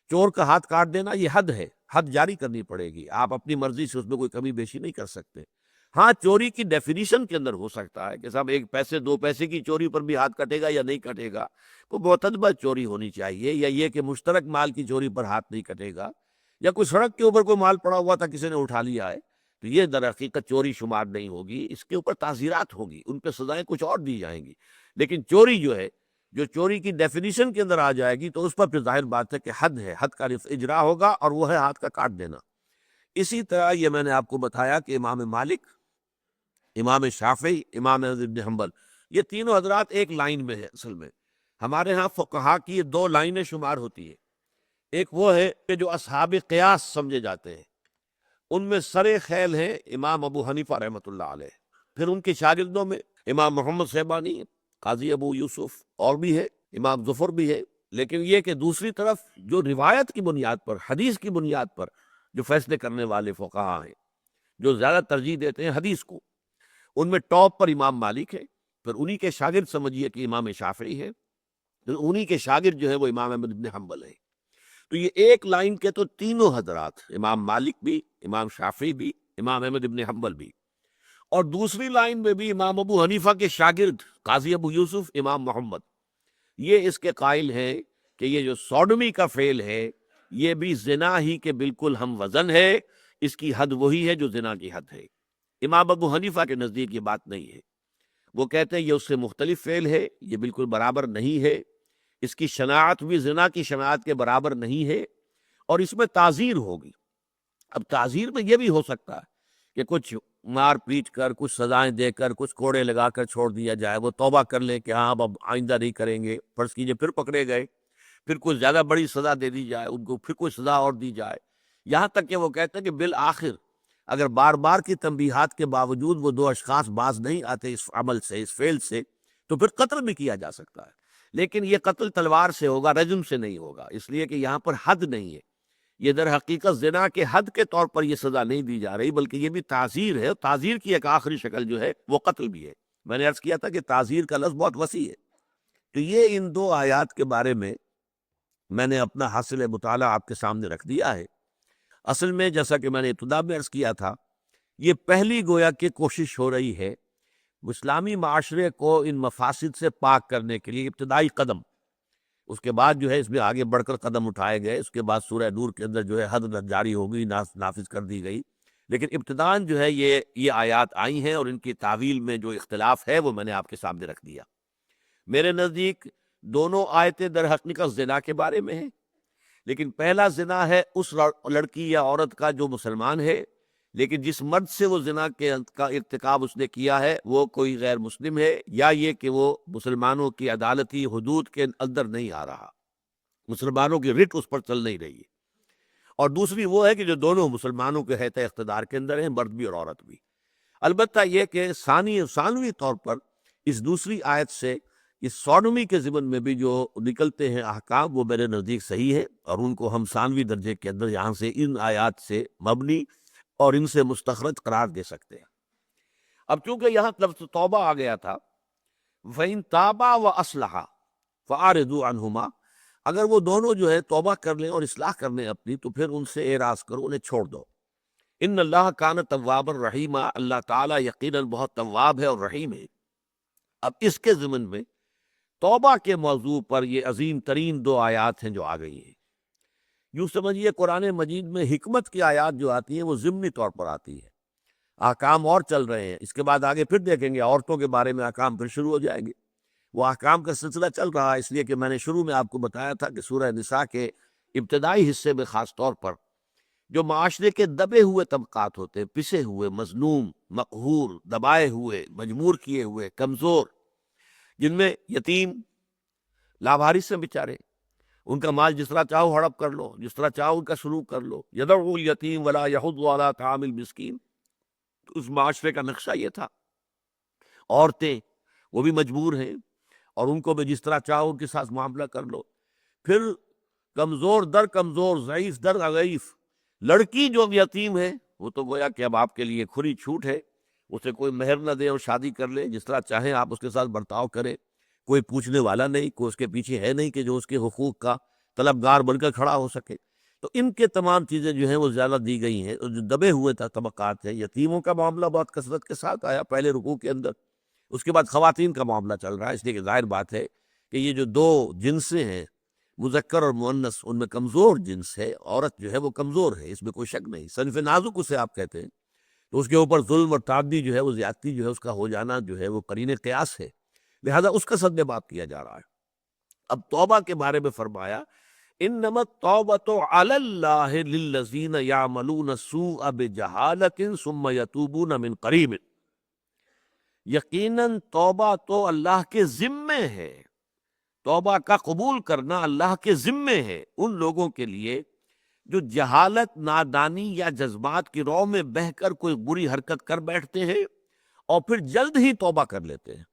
چور کا ہاتھ کاٹ دینا یہ حد ہے، حد جاری کرنی پڑے گی، آپ اپنی مرضی سے اس میں کوئی کمی بیشی نہیں کر سکتے۔ ہاں چوری کی ڈیفینیشن کے اندر ہو سکتا ہے کہ صاحب 1 پیسے 2 پیسے کی چوری پر بھی ہاتھ کٹے گا یا نہیں کٹے گا، وہ معتدبہ چوری ہونی چاہیے، یا یہ کہ مشترک مال کی چوری پر ہاتھ نہیں کٹے گا، یا کوئی سڑک کے اوپر کوئی مال پڑا ہوا تھا کسی نے اٹھا لیا ہے تو یہ در حقیقت چوری شمار نہیں ہوگی، اس کے اوپر تعزیرات ہوگی، ان پہ سزائیں کچھ اور دی جائیں گی۔ لیکن چوری جو ہے، جو چوری کی ڈیفینیشن کے اندر آ جائے گی تو اس پر پھر ظاہر بات ہے کہ حد ہے، حد کا اجرا ہوگا، اور وہ ہے ہاتھ کا کاٹ دینا۔ اسی طرح یہ میں نے آپ کو بتایا کہ امام مالک، امام شافعی، امام احمد بن حنبل، یہ تینوں حضرات ایک لائن میں ہیں۔ اصل میں ہمارے ہاں فقہا کی یہ 2 لائنیں شمار ہوتی ہیں، ایک وہ ہے کہ جو اصحاب قیاس سمجھے جاتے ہیں، ان میں سر خیل ہیں امام ابو حنیفہ رحمۃ اللہ علیہ، پھر ان کے شاگردوں میں امام محمد شیبانی، قاضی ابو یوسف، اور بھی ہے امام ظفر بھی ہے۔ لیکن یہ کہ دوسری طرف جو روایت کی بنیاد پر، حدیث کی بنیاد پر جو فیصلے کرنے والے فقہا ہیں، جو زیادہ ترجیح دیتے ہیں حدیث کو، ان میں ٹاپ پر امام مالک ہے، پھر انہی کے شاگرد سمجھیے کہ امام شافعی ہے، پھر انہی کے شاگرد جو ہے وہ امام احمد بن حنبل ہے۔ تو یہ ایک لائن کے تو تینوں حضرات، امام مالک بھی، امام شافعی بھی، امام احمد بن حنبل بھی، اور دوسری لائن میں بھی امام ابو حنیفہ کے شاگرد قاضی ابو یوسف، امام محمد، یہ اس کے قائل ہیں کہ یہ جو سوڈمی کا فعل ہے یہ بھی زنا ہی کے بالکل ہم وزن ہے، اس کی حد وہی ہے جو زنا کی حد ہے۔ امام ابو حنیفہ کے نزدیک یہ بات نہیں ہے، وہ کہتے ہیں یہ اس سے مختلف فعل ہے، یہ بالکل برابر نہیں ہے، اس کی شناعت بھی زنا کی شناعت کے برابر نہیں ہے، اور اس میں تعزیر ہوگی۔ اب تعزیر میں یہ بھی ہو سکتا ہے کہ کچھ مار پیٹ کر، کچھ سزائیں دے کر، کچھ کوڑے لگا کر چھوڑ دیا جائے، وہ توبہ کر لیں کہ ہاں اب آئندہ نہیں کریں گے، فرض کیجئے پھر پکڑے گئے، پھر کچھ زیادہ بڑی سزا دے دی جائے ان کو، پھر کوئی سزا اور دی جائے، یہاں تک کہ وہ کہتے ہیں کہ بالآخر اگر بار بار کی تنبیہات کے باوجود وہ 2 اشخاص باز نہیں آتے اس عمل سے، اس فعل سے، تو پھر قتل بھی کیا جا سکتا ہے، لیکن یہ قتل تلوار سے ہوگا، رجم سے نہیں ہوگا، اس لیے کہ یہاں پر حد نہیں ہے، یہ در حقیقت زنا کے حد کے طور پر یہ سزا نہیں دی جا رہی، بلکہ یہ بھی تعزیر ہے، تعزیر کی ایک آخری شکل جو ہے وہ قتل بھی ہے۔ میں نے عرض کیا تھا کہ تعزیر کا لفظ بہت وسیع ہے۔ تو یہ ان 2 آیات کے بارے میں نے اپنا حاصل مطالعہ آپ کے سامنے رکھ دیا ہے۔ اصل میں جیسا کہ میں نے ابتدا میں عرض کیا تھا، یہ پہلی گویا کہ کوشش ہو رہی ہے اسلامی معاشرے کو ان مفاسد سے پاک کرنے کے لیے، ابتدائی قدم، اس کے بعد جو ہے اس میں آگے بڑھ کر قدم اٹھائے گئے، اس کے بعد سورہ نور کے اندر جو ہے حد جاری ہو گئی، نافذ کر دی گئی، لیکن ابتداً جو ہے یہ آیات آئی ہیں، اور ان کی تعویل میں جو اختلاف ہے وہ میں نے آپ کے سامنے رکھ دیا۔ میرے نزدیک دونوں آیتیں در حقیقت زنا کے بارے میں ہیں، لیکن پہلا زنا ہے اس لڑکی یا عورت کا جو مسلمان ہے، لیکن جس مرد سے وہ زنا کا ارتکاب اس نے کیا ہے وہ کوئی غیر مسلم ہے، یا یہ کہ وہ مسلمانوں کی عدالتی حدود کے اندر نہیں آ رہا، مسلمانوں کی رٹ اس پر چل نہیں رہی ہے، اور دوسری وہ ہے کہ جو دونوں مسلمانوں کے حیطِ اقتدار کے اندر ہیں، مرد بھی اور عورت بھی۔ البتہ یہ کہ ثانوی طور پر اس دوسری آیت سے اس سوڈومی کے ضمن میں بھی جو نکلتے ہیں احکام وہ میرے نزدیک صحیح ہے، اور ان کو ہم ثانوی درجے کے اندر یہاں سے ان آیات سے مبنی اور ان سے مستخرج قرار دے سکتے ہیں۔ اب چونکہ یہاں لفظ توبہ آ گیا تھا، فَإِن تَابَا وَأَصْلَحَا فَأَعْرِضُوا عَنْهُمَا، اگر وہ دونوں جو ہے توبہ کر لیں اور اصلاح کر لیں اپنی، تو پھر ان سے اعراض کرو، انہیں چھوڑ دو۔ ان اللہ کان توابا رحیما، اللہ تعالیٰ یقیناً بہت تواب ہے اور رحیم ہے۔ اب اس کے ضمن میں توبہ کے موضوع پر یہ عظیم ترین دو آیات ہیں جو آ گئی ہیں۔ یوں سمجھیے قرآن مجید میں حکمت کی آیات جو آتی ہیں وہ ضمنی طور پر آتی ہے، احکام اور چل رہے ہیں، اس کے بعد آگے پھر دیکھیں گے عورتوں کے بارے میں احکام پھر شروع ہو جائیں گے۔ وہ احکام کا سلسلہ چل رہا ہے، اس لیے کہ میں نے شروع میں آپ کو بتایا تھا کہ سورہ نساء کے ابتدائی حصے میں خاص طور پر جو معاشرے کے دبے ہوئے طبقات ہوتے ہیں، پسے ہوئے، مظلوم، مقہور، دبائے ہوئے، مجبور کیے ہوئے، کمزور، جن میں یتیم، لاوارث ہیں بیچارے، ان کا مال جس طرح چاہو ہڑپ کر لو، جس طرح چاہو ان کا سلوک کر لو، یدعو الیتیم ولا یحض علی طعام المسکین، اس معاشرے کا نقشہ یہ تھا۔ عورتیں وہ بھی مجبور ہیں اور ان کو بھی جس طرح چاہو ان کے ساتھ معاملہ کر لو۔ پھر کمزور در کمزور، ضعیف در ضعیف، لڑکی جو یتیم ہے وہ تو گویا کہ اب آپ کے لیے کھلی چھوٹ ہے، اسے کوئی مہر نہ دے اور شادی کر لے، جس طرح چاہیں آپ اس کے ساتھ برتاؤ کریں، کوئی پوچھنے والا نہیں، کوئی اس کے پیچھے ہے نہیں کہ جو اس کے حقوق کا طلبگار بن کر کھڑا ہو سکے۔ تو ان کے تمام چیزیں جو ہیں وہ زیادہ دی گئی ہیں، اور جو دبے ہوئے طبقات ہیں، یتیموں کا معاملہ بہت کثرت کے ساتھ آیا پہلے رکوع کے اندر، اس کے بعد خواتین کا معاملہ چل رہا ہے، اس لیے کہ ظاہر بات ہے کہ یہ جو دو جنسیں ہیں، مذکر اور مؤنث، ان میں کمزور جنس ہے، عورت جو ہے وہ کمزور ہے، اس میں کوئی شک نہیں، صنف نازک اسے آپ کہتے ہیں، تو اس کے اوپر ظلم اور تعدی جو ہے وہ زیادتی جو ہے اس کا ہو جانا جو ہے وہ قرین قیاس ہے، لہذا اس کا سد باب کیا جا رہا ہے۔ اب توبہ کے بارے میں فرمایا انما التوبۃ علی اللہ للذین یعملون السوء بجہالۃ ثم یتوبون من قریب، یقیناً توبہ تو اللہ کے ذمے ہے، توبہ کا قبول کرنا اللہ کے ذمے ہے ان لوگوں کے لیے جو جہالت، نادانی یا جذبات کی رو میں بہہ کر کوئی بری حرکت کر بیٹھتے ہیں اور پھر جلد ہی توبہ کر لیتے ہیں۔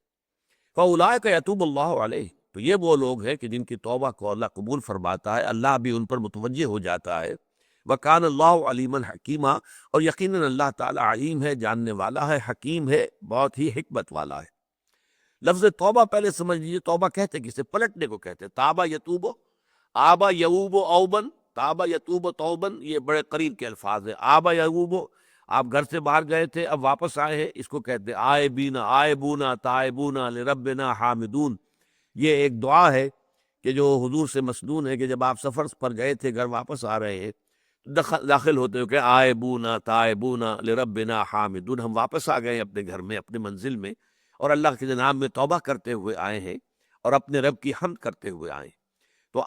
فَأُولَٰئِکَ یَتُوبُ اللَّهُ عَلَیْہِم، تو یہ وہ لوگ ہیں کہ جن کی توبہ کو اللہ قبول فرماتا ہے، اللہ بھی ان پر متوجہ ہو جاتا ہے۔ وَكَانَ اللَّهُ عَلِيمًا حَكِيمًا، اور یقیناً اللہ تعالیٰ علیم ہے، جاننے والا ہے، حکیم ہے، بہت ہی حکمت والا ہے۔ لفظ توبہ پہلے سمجھ لیجیے، توبہ کہتے کسے؟ پلٹنے کو کہتے ہیں۔ تابہ یتوب، آبا یعوب اوبن، تابہ یتوب توبن، یہ بڑے قریب کے الفاظ ہیں۔ آبا یعوب، آپ گھر سے باہر گئے تھے، اب واپس آئے ہیں، اس کو کہتے ہیں آئے بینا، آئے بونا، تائے بونا لربنا حامدون۔ یہ ایک دعا ہے کہ جو حضور سے مسنون ہے کہ جب آپ سفر پر گئے تھے، گھر واپس آ رہے ہیں، داخل ہوتے ہو کہ آئے بونا تائے بونا لربنا حامدون، ہم واپس آ گئے ہیں اپنے گھر میں، اپنے منزل میں، اور اللہ کے جناب میں توبہ کرتے ہوئے آئے ہیں اور اپنے رب کی حمد کرتے ہوئے آئے ہیں۔ تو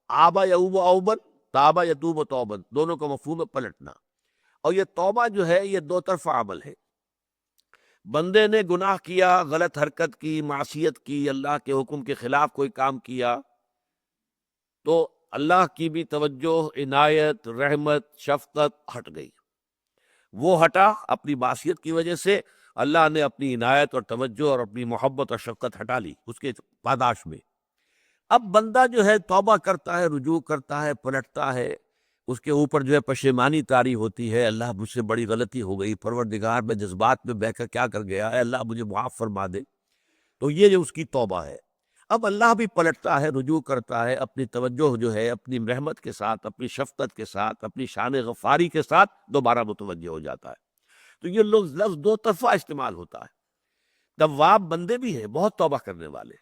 آبا یعوب اوبن، تابا یتوب توبن، دونوں کا مفہوم ہے پلٹنا۔ اور یہ توبہ جو ہے یہ دو طرفہ عمل ہے۔ بندے نے گناہ کیا، غلط حرکت کی، معصیت کی، اللہ کے حکم کے خلاف کوئی کام کیا، تو اللہ کی بھی توجہ، عنایت، رحمت، شفقت ہٹ گئی۔ وہ ہٹا اپنی معصیت کی وجہ سے، اللہ نے اپنی عنایت اور توجہ اور اپنی محبت اور شفقت ہٹا لی اس کے پاداش میں۔ اب بندہ جو ہے توبہ کرتا ہے، رجوع کرتا ہے، پلٹتا ہے، اس کے اوپر جو ہے پشیمانی طاری ہوتی ہے، اللہ مجھ سے بڑی غلطی ہو گئی، پروردگار میں جذبات میں بہہ کر کیا کر گیا ہے، اللہ مجھے معاف فرما دے، تو یہ جو اس کی توبہ ہے۔ اب اللہ بھی پلٹتا ہے، رجوع کرتا ہے، اپنی توجہ جو ہے اپنی رحمت کے ساتھ، اپنی شفقت کے ساتھ، اپنی شان غفاری کے ساتھ دوبارہ متوجہ ہو جاتا ہے۔ تو یہ لفظ دو طرفہ استعمال ہوتا ہے۔ تواب بندے بھی ہیں، بہت توبہ کرنے والے،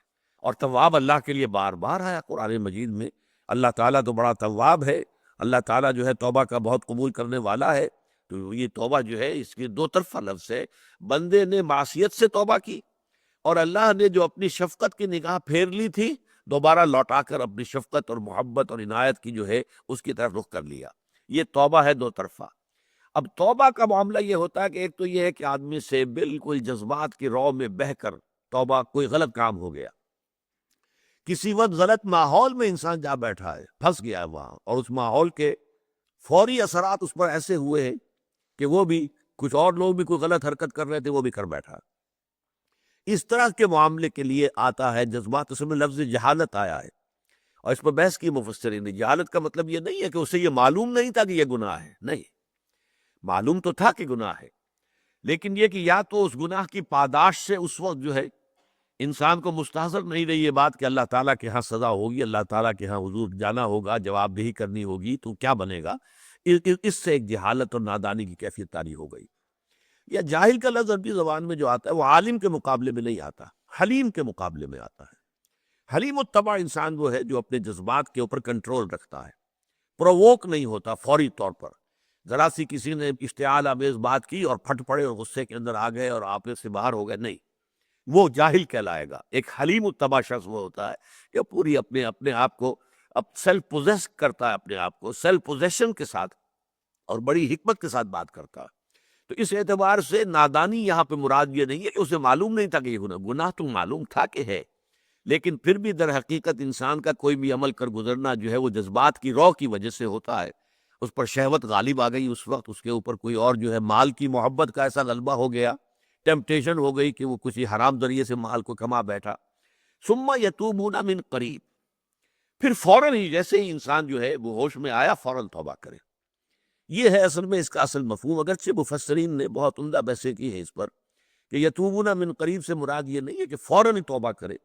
اور تواب اللہ کے لیے بار بار آیا قرآن مجید میں۔ اللہ تعالیٰ تو بڑا تواب ہے، اللہ تعالیٰ جو ہے توبہ کا بہت قبول کرنے والا ہے۔ تو یہ توبہ جو ہے اس کے دو طرفہ لفظ ہے، بندے نے معصیت سے توبہ کی اور اللہ نے جو اپنی شفقت کی نگاہ پھیر لی تھی، دوبارہ لوٹا کر اپنی شفقت اور محبت اور عنایت کی جو ہے اس کی طرف رخ کر لیا۔ یہ توبہ ہے دو طرفہ۔ اب توبہ کا معاملہ یہ ہوتا ہے کہ ایک تو یہ ہے کہ آدمی سے بالکل جذبات کی رو میں بہہ کر توبہ، کوئی غلط کام ہو گیا، کسی وقت غلط ماحول میں انسان جا بیٹھا ہے، پھنس گیا ہے وہاں، اور اس ماحول کے فوری اثرات اس پر ایسے ہوئے ہیں کہ وہ بھی کچھ اور لوگ بھی کوئی غلط حرکت کر رہے تھے، وہ بھی کر بیٹھا۔ اس طرح کے معاملے کے لیے آتا ہے جذبات، اس میں لفظ جہالت آیا ہے، اور اس پر بحث کی مفسرین نے۔ جہالت کا مطلب یہ نہیں ہے کہ اسے یہ معلوم نہیں تھا کہ یہ گناہ ہے، نہیں، معلوم تو تھا کہ گناہ ہے، لیکن یہ کہ یا تو اس گناہ کی پاداش سے اس وقت جو ہے انسان کو مستحضر نہیں رہی یہ بات کہ اللہ تعالیٰ کے ہاں سزا ہوگی، اللہ تعالیٰ کے ہاں حضور جانا ہوگا، جواب دہی کرنی ہوگی، تو کیا بنے گا، اس سے ایک جہالت اور نادانی کی کیفیت طاری ہو گئی۔ یا جاہل کا لفظ عربی زبان میں جو آتا ہے وہ عالم کے مقابلے میں نہیں آتا، حلیم کے مقابلے میں آتا ہے۔ حلیم الطبع انسان وہ ہے جو اپنے جذبات کے اوپر کنٹرول رکھتا ہے، پرووک نہیں ہوتا فوری طور پر، ذرا سی کسی نے اشتعال آمیز بات کی اور پھٹ پڑے اور غصے کے اندر آ گئے اور آپے سے باہر ہو گئے، نہیں، وہ جاہل کہلائے گا۔ ایک حلیم الطبع شخص وہ ہوتا ہے کہ پوری اپنے آپ کو اب سیلف پوزیس کرتا ہے، اپنے آپ کو سیلف پوزیشن کے ساتھ اور بڑی حکمت کے ساتھ بات کرتا ہے۔ تو اس اعتبار سے نادانی یہاں پہ مراد یہ نہیں ہے کہ اسے معلوم نہیں تھا کہ یہ گناہ تو معلوم تھا کہ ہے، لیکن پھر بھی در حقیقت انسان کا کوئی بھی عمل کر گزرنا جو ہے وہ جذبات کی رو کی وجہ سے ہوتا ہے۔ اس پر شہوت غالب آ گئی، اس وقت اس کے اوپر کوئی اور جو ہے مال کی محبت کا ایسا غلبہ ہو گیا، ٹیمپٹیشن ہو گئی کہ وہ کسی حرام ذریعے سے مال کو کما بیٹھا۔ ثم یتوبون من قریب، پھر فوراً ہی جیسے ہی انسان جو ہے وہ ہوش میں آیا فوراً توبہ کرے۔ یہ ہے اصل میں اس کا اصل مفہوم، اگرچہ مفسرین نے بہت عمدہ بحثیں کی ہیں اس پر کہ یتوبون من قریب سے مراد یہ نہیں ہے کہ فوراً ہی توبہ کرے،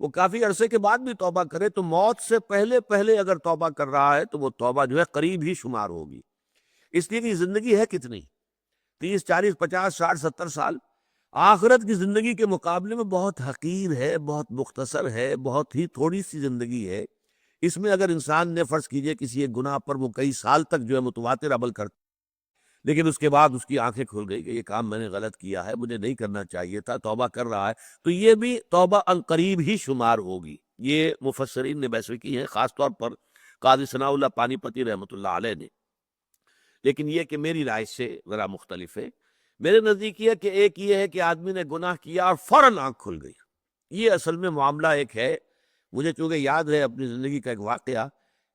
وہ کافی عرصے کے بعد بھی توبہ کرے تو موت سے پہلے پہلے اگر توبہ کر رہا ہے تو وہ توبہ جو ہے قریب ہی شمار ہوگی، اس لیے کہ زندگی ہے کتنی، 30 40 50 60 70 سال، آخرت کی زندگی کے مقابلے میں بہت حقیر ہے، بہت مختصر ہے، بہت ہی تھوڑی سی زندگی ہے۔ اس میں اگر انسان نے فرض کیجئے کسی ایک گناہ پر وہ کئی سال تک جو ہے متواتر عمل کرتا، لیکن اس کے بعد اس کی آنکھیں کھل گئی کہ یہ کام میں نے غلط کیا ہے، مجھے نہیں کرنا چاہیے تھا، توبہ کر رہا ہے، تو یہ بھی توبہ عنقریب ہی شمار ہوگی۔ یہ مفسرین نے بحث کی ہے، خاص طور پر قاضی ثناء اللہ پانی پتی رحمۃ اللہ علیہ نے، لیکن یہ کہ میری رائے سے ذرا مختلف ہے۔ میرے نزدیک یہ ہے کہ ایک یہ ہے کہ آدمی نے گناہ کیا اور فوراً آنکھ کھل گئی، یہ اصل میں معاملہ ایک ہے۔ مجھے چونکہ یاد ہے اپنی زندگی کا ایک واقعہ،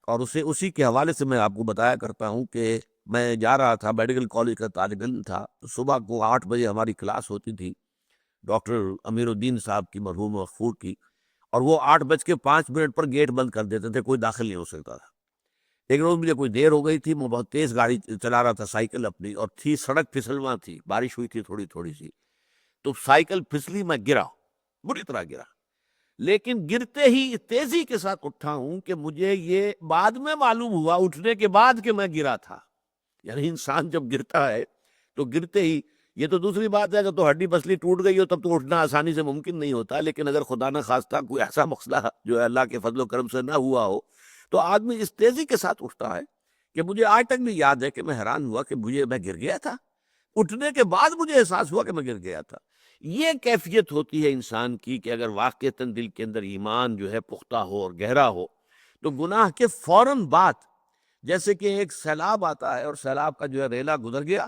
اور اسی کے حوالے سے میں آپ کو بتایا کرتا ہوں کہ میں جا رہا تھا، میڈیکل کالج کا طالب علم تھا، تو صبح کو 8 بجے ہماری کلاس ہوتی تھی ڈاکٹر امیر الدین صاحب کی، مرحوم مغفور کی، اور وہ 8:05 پر گیٹ بند کر دیتے تھے، کوئی داخل نہیں ہو سکتا تھا۔ ایک روز مجھے کوئی دیر ہو گئی تھی، میں بہت تیز گاڑی چلا رہا تھا، سائیکل اپنی، اور تھی سڑک پھسلواں تھی، بارش ہوئی تھی تھوڑی تھوڑی سی، تو سائیکل پھسلی، میں گرا، بری طرح گرا، لیکن گرتے ہی تیزی کے ساتھ اٹھا ہوں کہ مجھے یہ بعد میں معلوم ہوا اٹھنے کے بعد کہ میں گرا تھا۔ یعنی انسان جب گرتا ہے تو گرتے ہی، یہ تو دوسری بات ہے کہ تو ہڈی پسلی ٹوٹ گئی ہو تب تو اٹھنا آسانی سے ممکن نہیں ہوتا، لیکن اگر خدا نہ خواستہ کوئی ایسا مسئلہ جو ہے اللہ کے فضل و کرم سے نہ ہوا ہو تو آدمی اس تیزی کے ساتھ اٹھتا ہے کہ مجھے آج تک بھی یاد ہے کہ میں حیران ہوا کہ میں گر گیا تھا، اٹھنے کے بعد مجھے احساس ہوا کہ میں گر گیا تھا۔ یہ کیفیت ہوتی ہے انسان کی کہ اگر واقعتاً دل کے اندر ایمان جو ہے پختہ ہو اور گہرا ہو تو گناہ کے فوراً بعد، جیسے کہ ایک سیلاب آتا ہے اور سیلاب کا جو ہے ریلا گزر گیا،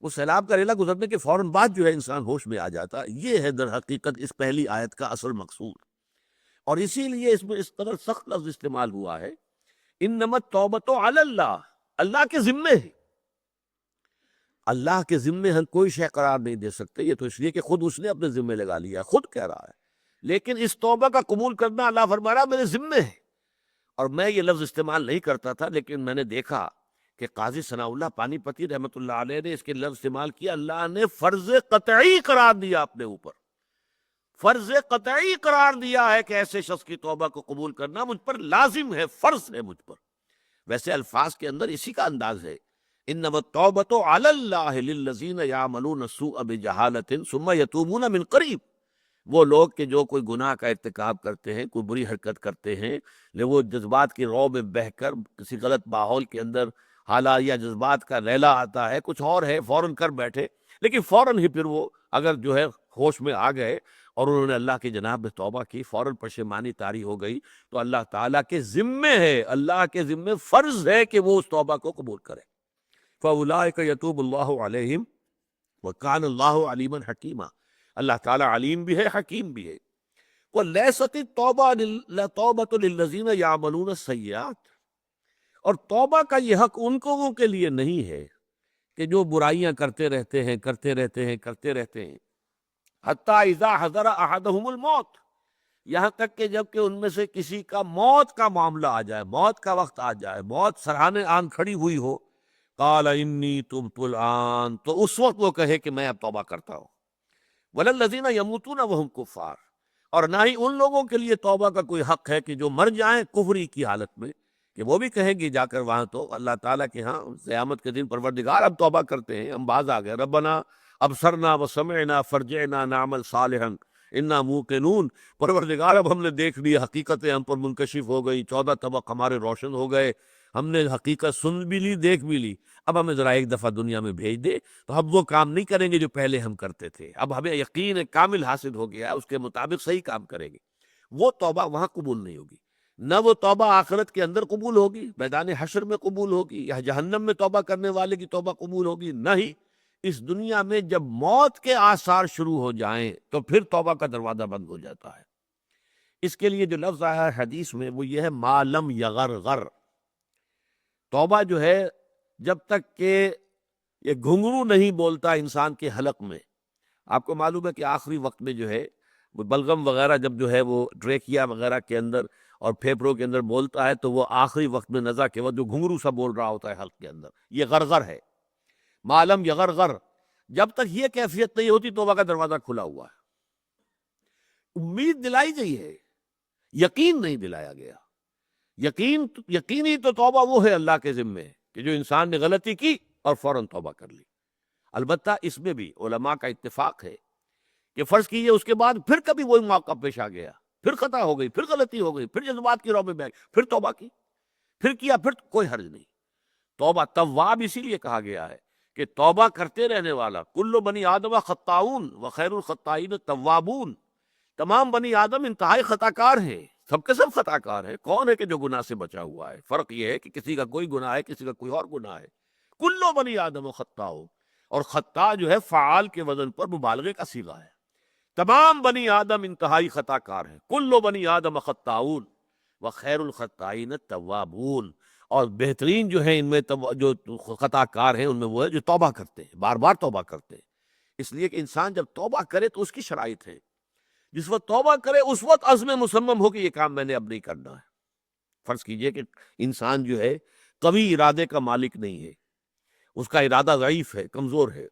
وہ سیلاب کا ریلا گزرنے کے فوراً بعد جو ہے انسان ہوش میں آ جاتا ہے۔ یہ ہے در حقیقت اس پہلی آیت کا اصل مقصود، اور اسی لیے اس میں اس قدر سخت لفظ استعمال ہوا ہے، انما التوبۃ علی اللہ، اللہ کے ذمے ہے، اللہ کے ذمے ہم کوئی شے قرار نہیں دے سکتے، یہ تو اس لیے کہ خود اس نے اپنے ذمے لگا لیا، خود کہہ رہا ہے، لیکن اس توبہ کا قبول کرنا اللہ فرما رہا میرے ذمے ہے۔ اور میں یہ لفظ استعمال نہیں کرتا تھا، لیکن میں نے دیکھا کہ قاضی ثناء اللہ پانی پتی رحمۃ اللہ علیہ نے اس کے لفظ استعمال کیا، اللہ نے فرض قطعی قرار دیا اپنے اوپر، فرض قطعی قرار دیا ہے کہ ایسے شخص کی توبہ کو قبول کرنا مجھ پر لازم ہے، فرض ہے مجھ پر۔ ویسے الفاظ کے اندر اسی کا انداز ہے، انما التوبۃ علی اللہ للذین یعملون السوء بجہالۃ ثم یتوبون من قریب، وہ لوگ کہ جو کوئی گناہ کا ارتکاب کرتے ہیں، کوئی بری حرکت کرتے ہیں، وہ جذبات کی رو میں بہہ کر کسی غلط ماحول کے اندر حالات یا جذبات کا ریلا آتا ہے، کچھ اور ہے، فوراً کر بیٹھے، لیکن فوراً ہی پھر وہ اگر جو ہے ہوش میں آ گئے اور انہوں نے اللہ کی جناب میں توبہ کی، فوراً پشیمانی طاری ہو گئی، تو اللہ تعالیٰ کے ذمے ہے، اللہ کے ذمے فرض ہے کہ وہ اس توبہ کو قبول کرے۔ فَأُولَٰئِکَ یَتُوبُ اللَّهُ عَلَیْہِمْ وَکَانَ اللَّهُ عَلِیمًا حَکِیمًا، اللہ تعالیٰ علیم بھی ہے، حکیم بھی ہے۔ وَلَیسَتِ التَّوْبَةُ لَتَوْبَةٌ لِلَّذِینَ یَعْمَلُونَ السَّیِّئَاتِ، اور توبہ کا یہ حق ان لوگوں کے لیے نہیں ہے کہ جو برائیاں کرتے رہتے ہیں، کرتے رہتے ہیں، کرتے رہتے ہیں، حتیٰ اذا حضر احدہم الموت، یہاں تک کہ جب کہ ان میں سے کسی کا موت کا معاملہ آ جائے، موت کا وقت آ جائے، موت سرہانے آن کھڑی ہوئی ہو، قال انی تبت الآن، تو اس وقت وہ کہے کہ میں اب توبہ کرتا ہوں۔ وَلَلَّذِينَ يَمُوتُونَ وَهُمْ كُفَّارٌ، اور نہ ہی ان لوگوں کے لیے توبہ کا کوئی حق ہے کہ جو مر جائیں کفری کی حالت میں، کہ وہ بھی کہیں گے جا کر وہاں تو اللہ تعالیٰ کے ہاں قیامت کے دن، پروردگار اب توبہ کرتے ہیں، ہم باز آ گئے، ربنا ابصرنا وسمعنا فرجعنا نعمل صالحا انا موقنون، پروردگار اب ہم نے دیکھ لی، حقیقتیں ہم پر منکشف ہو گئی، 14 طبق ہمارے روشن ہو گئے، ہم نے حقیقت سن بھی لی، دیکھ بھی لی، اب ہمیں ذرا ایک دفعہ دنیا میں بھیج دے تو اب وہ کام نہیں کریں گے جو پہلے ہم کرتے تھے، اب ہمیں یقین کامل حاصل ہو گیا، اس کے مطابق صحیح کام کریں گے۔ وہ توبہ وہاں قبول نہیں ہوگی، نہ وہ توبہ آخرت کے اندر قبول ہوگی، میدان حشر میں قبول ہوگی، یا جہنم میں توبہ کرنے والے کی توبہ قبول ہوگی، نہ ہی اس دنیا میں جب موت کے آثار شروع ہو جائیں تو پھر توبہ کا دروازہ بند ہو جاتا ہے۔ اس کے لیے جو لفظ آیا ہے حدیث میں وہ یہ ہے ما لم یغرغر، توبہ جو ہے جب تک کہ یہ گھنگرو نہیں بولتا انسان کے حلق میں۔ آپ کو معلوم ہے کہ آخری وقت میں جو ہے وہ بلغم وغیرہ جب جو ہے وہ ٹریکیا وغیرہ کے اندر اور پھیپھڑوں کے اندر بولتا ہے تو وہ آخری وقت میں نزا کے وقت جو گھنگرو سا بول رہا ہوتا ہے حلق کے اندر، یہ غرغر ہے۔ معلم یغرغر، جب تک یہ کیفیت نہیں ہوتی توبہ کا دروازہ کھلا ہوا ہے۔ امید دلائی گئی ہے، یقین نہیں دلایا گیا۔ یقینی تو توبہ وہ ہے اللہ کے ذمے کہ جو انسان نے غلطی کی اور فوراً توبہ کر لی۔ البتہ اس میں بھی علماء کا اتفاق ہے کہ فرض کیجئے اس کے بعد پھر کبھی وہی موقع پیش آ گیا، پھر خطا ہو گئی، پھر غلطی ہو گئی، پھر جذبات کی رو میں بہ گئی، پھر توبہ کی، پھر کیا، پھر کوئی حرج نہیں۔ توبہ تواب اسی لیے کہا گیا ہے کہ توبہ کرتے رہنے والا، کل بنی آدم خطاؤن وخیر الخطائین التوابون، تمام بنی آدم انتہائی خطا کار ہیں، سب کے سب خطا کار ہیں۔ کون ہے کہ جو گناہ سے بچا ہوا ہے؟ فرق یہ ہے کہ کسی کا کوئی گناہ ہے، کسی کا کوئی اور گناہ ہے۔ کلو بنی آدم خطاؤ، اور خطا جو ہے فعال کے وزن پر مبالغے کا صیغہ ہے۔ تمام بنی آدم انتہائی خطا کار ہیں، کلو بنی آدم خطاؤن وخیر الخطائین التوابون، اور بہترین جو ہیں ان میں جو خطا کار ہیں ان میں وہ ہے جو توبہ کرتے ہیں، بار بار توبہ کرتے ہیں۔ اس لیے کہ انسان جب توبہ کرے تو اس کی شرائط ہے، جس وقت توبہ کرے اس وقت عزم مصمم ہو کہ یہ کام میں نے اب نہیں کرنا ہے۔ فرض کیجئے کہ انسان جو ہے قوی ارادے کا مالک نہیں ہے، اس کا ارادہ ضعیف ہے، کمزور ہے،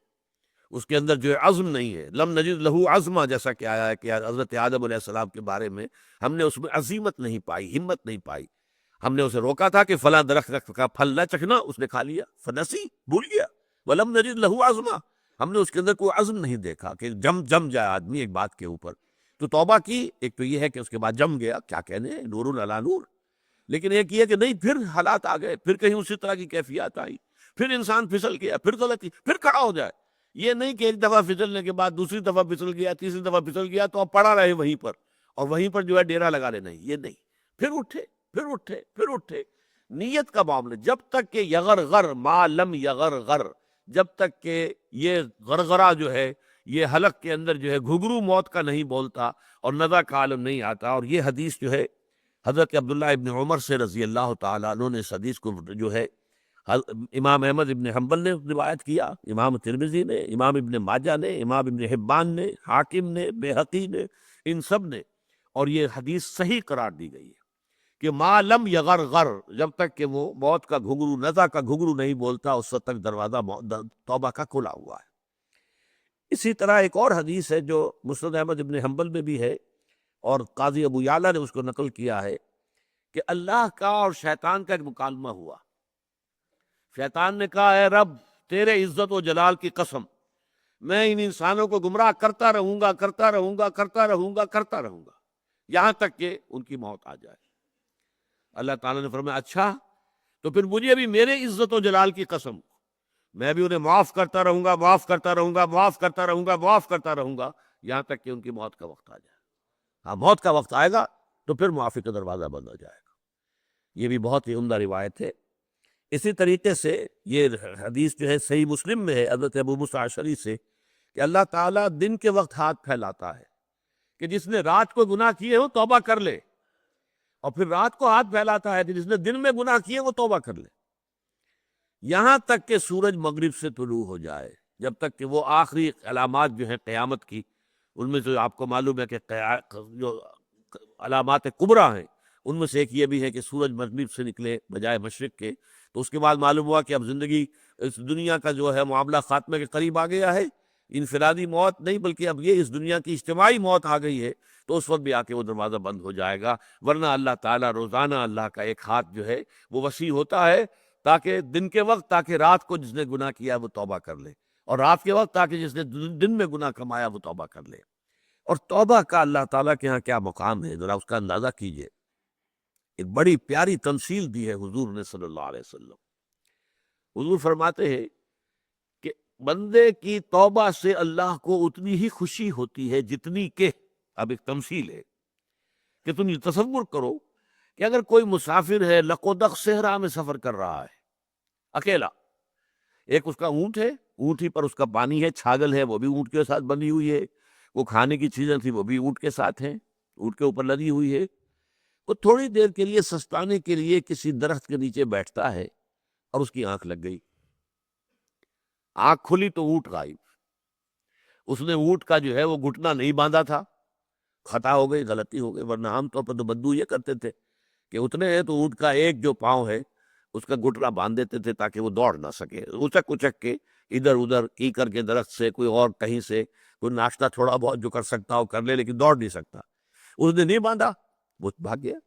اس کے اندر جو ہے عزم نہیں ہے، لم نجد لہو عزمہ، جیسا کہ آیا ہے کہ حضرت آدم علیہ السلام کے بارے میں ہم نے اس میں عزیمت نہیں پائی، ہمت نہیں پائی۔ ہم نے اسے روکا تھا کہ فلاں درخت کا پھل نہ چکھنا، اس نے کھا لیا، فنسی، بھول گیا، ولم نجد لہو عزمہ، ہم نے اس کے اندر کوئی عزم نہیں دیکھا کہ جم جائے آدمی ایک بات کے اوپر۔ تو توبہ کی، ایک تو یہ ہے کہ اس کے بعد جم گیا، کیا کہنے، نور علی نور، لیکن ایک یہ کہ نہیں، پھر حالات آ گئے، پھر کہیں اسی طرح کی کیفیات آئی، پھر انسان پھسل گیا، پھر غلطی، پھر کھڑا ہو جائے۔ یہ نہیں کہ ایک دفعہ پھسلنے کے بعد دوسری دفعہ پھسل گیا، تیسری دفعہ پھسل گیا تو اب پڑا رہے وہیں پر، اور وہیں پر جو ہے ڈیرا لگا لے، نہیں، یہ نہیں، پھر اٹھے، پھر اٹھے، پھر اٹھے۔ نیت کا معاملہ جب تک کہ یغرغر ما لم یغرغر، جب تک کہ یہ غرغرہ جو ہے یہ حلق کے اندر جو ہے گھگرو موت کا نہیں بولتا اور نزع کا عالم نہیں آتا۔ اور یہ حدیث جو ہے حضرت عبداللہ ابن عمر سے رضی اللہ تعالیٰ عنہ نے اس حدیث کو جو ہے امام احمد ابن حنبل نے روایت کیا، امام ترمذی نے، امام ابن ماجہ نے، امام ابن حبان نے، حاکم نے، بیہقی نے، ان سب نے، اور یہ حدیث صحیح قرار دی گئی ہے کہ ما لم یغرغر، جب تک کہ وہ موت کا گھنگرو، نزع کا گھنگرو نہیں بولتا اس وقت تک دروازہ توبہ کا کھلا ہوا ہے۔ اسی طرح ایک اور حدیث ہے جو مسند احمد ابن حنبل میں بھی ہے اور قاضی ابو یعلا نے اس کو نقل کیا ہے کہ اللہ کا اور شیطان کا ایک مکالمہ ہوا۔ شیطان نے کہا، اے رب، تیرے عزت و جلال کی قسم، میں ان انسانوں کو گمراہ کرتا رہوں گا، کرتا رہوں گا، کرتا رہوں گا، کرتا رہوں گا، یہاں تک کہ ان کی موت آ جائے۔ اللہ تعالیٰ نے فرمایا، اچھا تو پھر مجھے بھی میرے عزت و جلال کی قسم، میں بھی انہیں معاف کرتا رہوں گا، معاف کرتا رہوں گا، معاف کرتا رہوں گا، معاف کرتا رہوں گا، یہاں تک کہ ان کی موت کا وقت آ جائے۔ ہاں، موت کا وقت آئے گا تو پھر معافی کا دروازہ بند ہو جائے گا۔ یہ بھی بہت ہی عمدہ روایت ہے۔ اسی طریقے سے یہ حدیث جو ہے صحیح مسلم میں ہے حضرت ابو موسیٰ اشعری سے کہ اللہ تعالیٰ دن کے وقت ہاتھ پھیلاتا ہے کہ جس نے رات کو گناہ کیے ہو توبہ کر لے، اور پھر رات کو ہاتھ پھیلاتا ہے کہ جس نے دن میں گناہ کیے وہ توبہ کر لے، یہاں تک کہ سورج مغرب سے طلوع ہو جائے، جب تک کہ وہ آخری علامات جو ہیں قیامت کی، ان میں جو آپ کو معلوم ہے کہ جو علامات کبریٰ ہیں ان میں سے ایک یہ بھی ہے کہ سورج مغرب سے نکلے بجائے مشرق کے، تو اس کے بعد معلوم ہوا کہ اب زندگی اس دنیا کا جو ہے معاملہ خاتمے کے قریب آ گیا ہے، انفرادی موت نہیں بلکہ اب یہ اس دنیا کی اجتماعی موت آ گئی ہے، تو اس وقت بھی آ کے وہ دروازہ بند ہو جائے گا۔ ورنہ اللہ تعالیٰ روزانہ اللہ کا ایک ہاتھ جو ہے وہ وسیع ہوتا ہے، تاکہ دن کے وقت، تاکہ رات کو جس نے گناہ کیا وہ توبہ کر لے، اور رات کے وقت تاکہ جس نے دن میں گناہ کمایا وہ توبہ کر لے۔ اور توبہ کا اللہ تعالیٰ کے ہاں کیا مقام ہے، ذرا اس کا اندازہ کیجئے۔ ایک بڑی پیاری تمثیل دی ہے حضور نے صلی اللہ علیہ وسلم۔ حضور فرماتے ہیں کہ بندے کی توبہ سے اللہ کو اتنی ہی خوشی ہوتی ہے جتنی کہ، اب ایک تمثیل ہے کہ تم یہ تصور کرو کہ اگر کوئی مسافر ہے لقودق صحرا میں سفر کر رہا ہے اکیلا، ایک اس کا اونٹ ہے، اونٹ ہی پر اس کا پانی ہے، چھاگل ہے وہ بھی اونٹ کے ساتھ بندھی ہوئی ہے، وہ کھانے کی چیزیں تھی وہ بھی اونٹ کے ساتھ ہیں، اونٹ کے اوپر لدی ہوئی ہے۔ وہ تھوڑی دیر کے لیے سستانے کے لیے کسی درخت کے نیچے بیٹھتا ہے اور اس کی آنکھ لگ گئی، آنکھ کھلی تو اونٹ غائب۔ اس نے اونٹ کا جو ہے وہ گھٹنا نہیں باندھا تھا، خطا ہو گئی، غلطی ہو گئی، ورنہ عام طور پر تو بدو یہ کرتے تھے کہ اتنے ہیں تو اونٹ کا ایک جو پاؤں ہے اس کا گھٹنا باندھ دیتے تھے تاکہ وہ دوڑ نہ سکے، اچک اچک کے ادھر ادھر کی کر کے درخت سے کوئی اور کہیں سے کوئی ناشتہ تھوڑا بہت جو کر سکتا ہو کر لے، لیکن دوڑ نہیں سکتا۔ اس نے نہیں باندھا، وہ بھاگ گیا۔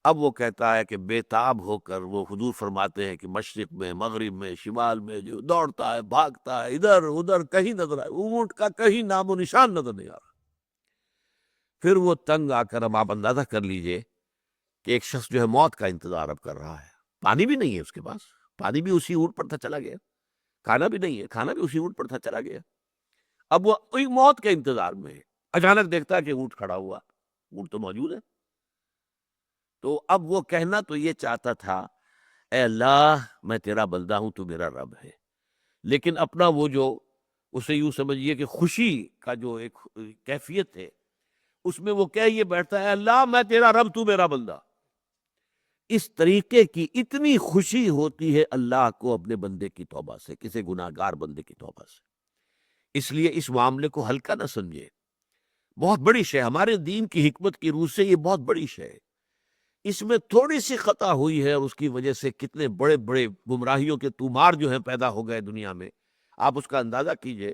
اب وہ کہتا ہے کہ بے تاب ہو کر وہ حضور فرماتے ہیں کہ مشرق میں، مغرب میں، شمال میں جو دوڑتا ہے، بھاگتا ہے، ادھر ادھر کہیں نظر آئے، اونٹ کا کہیں نام و نشان نظر نہیں آ رہا۔ پھر وہ تنگ آ کر، اب آپ اندازہ کر لیجئے کہ ایک شخص جو ہے موت کا انتظار اب کر رہا ہے، پانی بھی نہیں ہے اس کے پاس، پانی بھی اسی اونٹ پر تھا چلا گیا، کھانا بھی نہیں ہے، کھانا بھی اسی اونٹ پر تھا چلا گیا۔ اب وہ موت کے انتظار میں ہے، اچانک دیکھتا ہے کہ اونٹ کھڑا ہوا، اونٹ تو موجود ہے۔ تو اب وہ کہنا تو یہ چاہتا تھا، اے اللہ میں تیرا بندہ ہوں، تو میرا رب ہے، لیکن اپنا وہ جو اسے یوں سمجھیے کہ خوشی کا جو ایک کیفیت ہے اس میں وہ کہہ یہ بیٹھتا ہے، اللہ میں تیرا رب، تو میرا بندہ۔ اس طریقے کی اتنی خوشی ہوتی ہے اللہ کو اپنے بندے کی توبہ سے، کسی گناہ گار بندے کی توبہ سے۔ اس لیے اس معاملے کو ہلکا نہ سمجھے، بہت بڑی شے، ہمارے دین کی حکمت کی روح سے یہ بہت بڑی شے ہے۔ اس میں تھوڑی سی خطا ہوئی ہے اور اس کی وجہ سے کتنے بڑے بڑے گمراہیوں کے طومار جو ہیں پیدا ہو گئے دنیا میں۔ آپ اس کا اندازہ کیجئے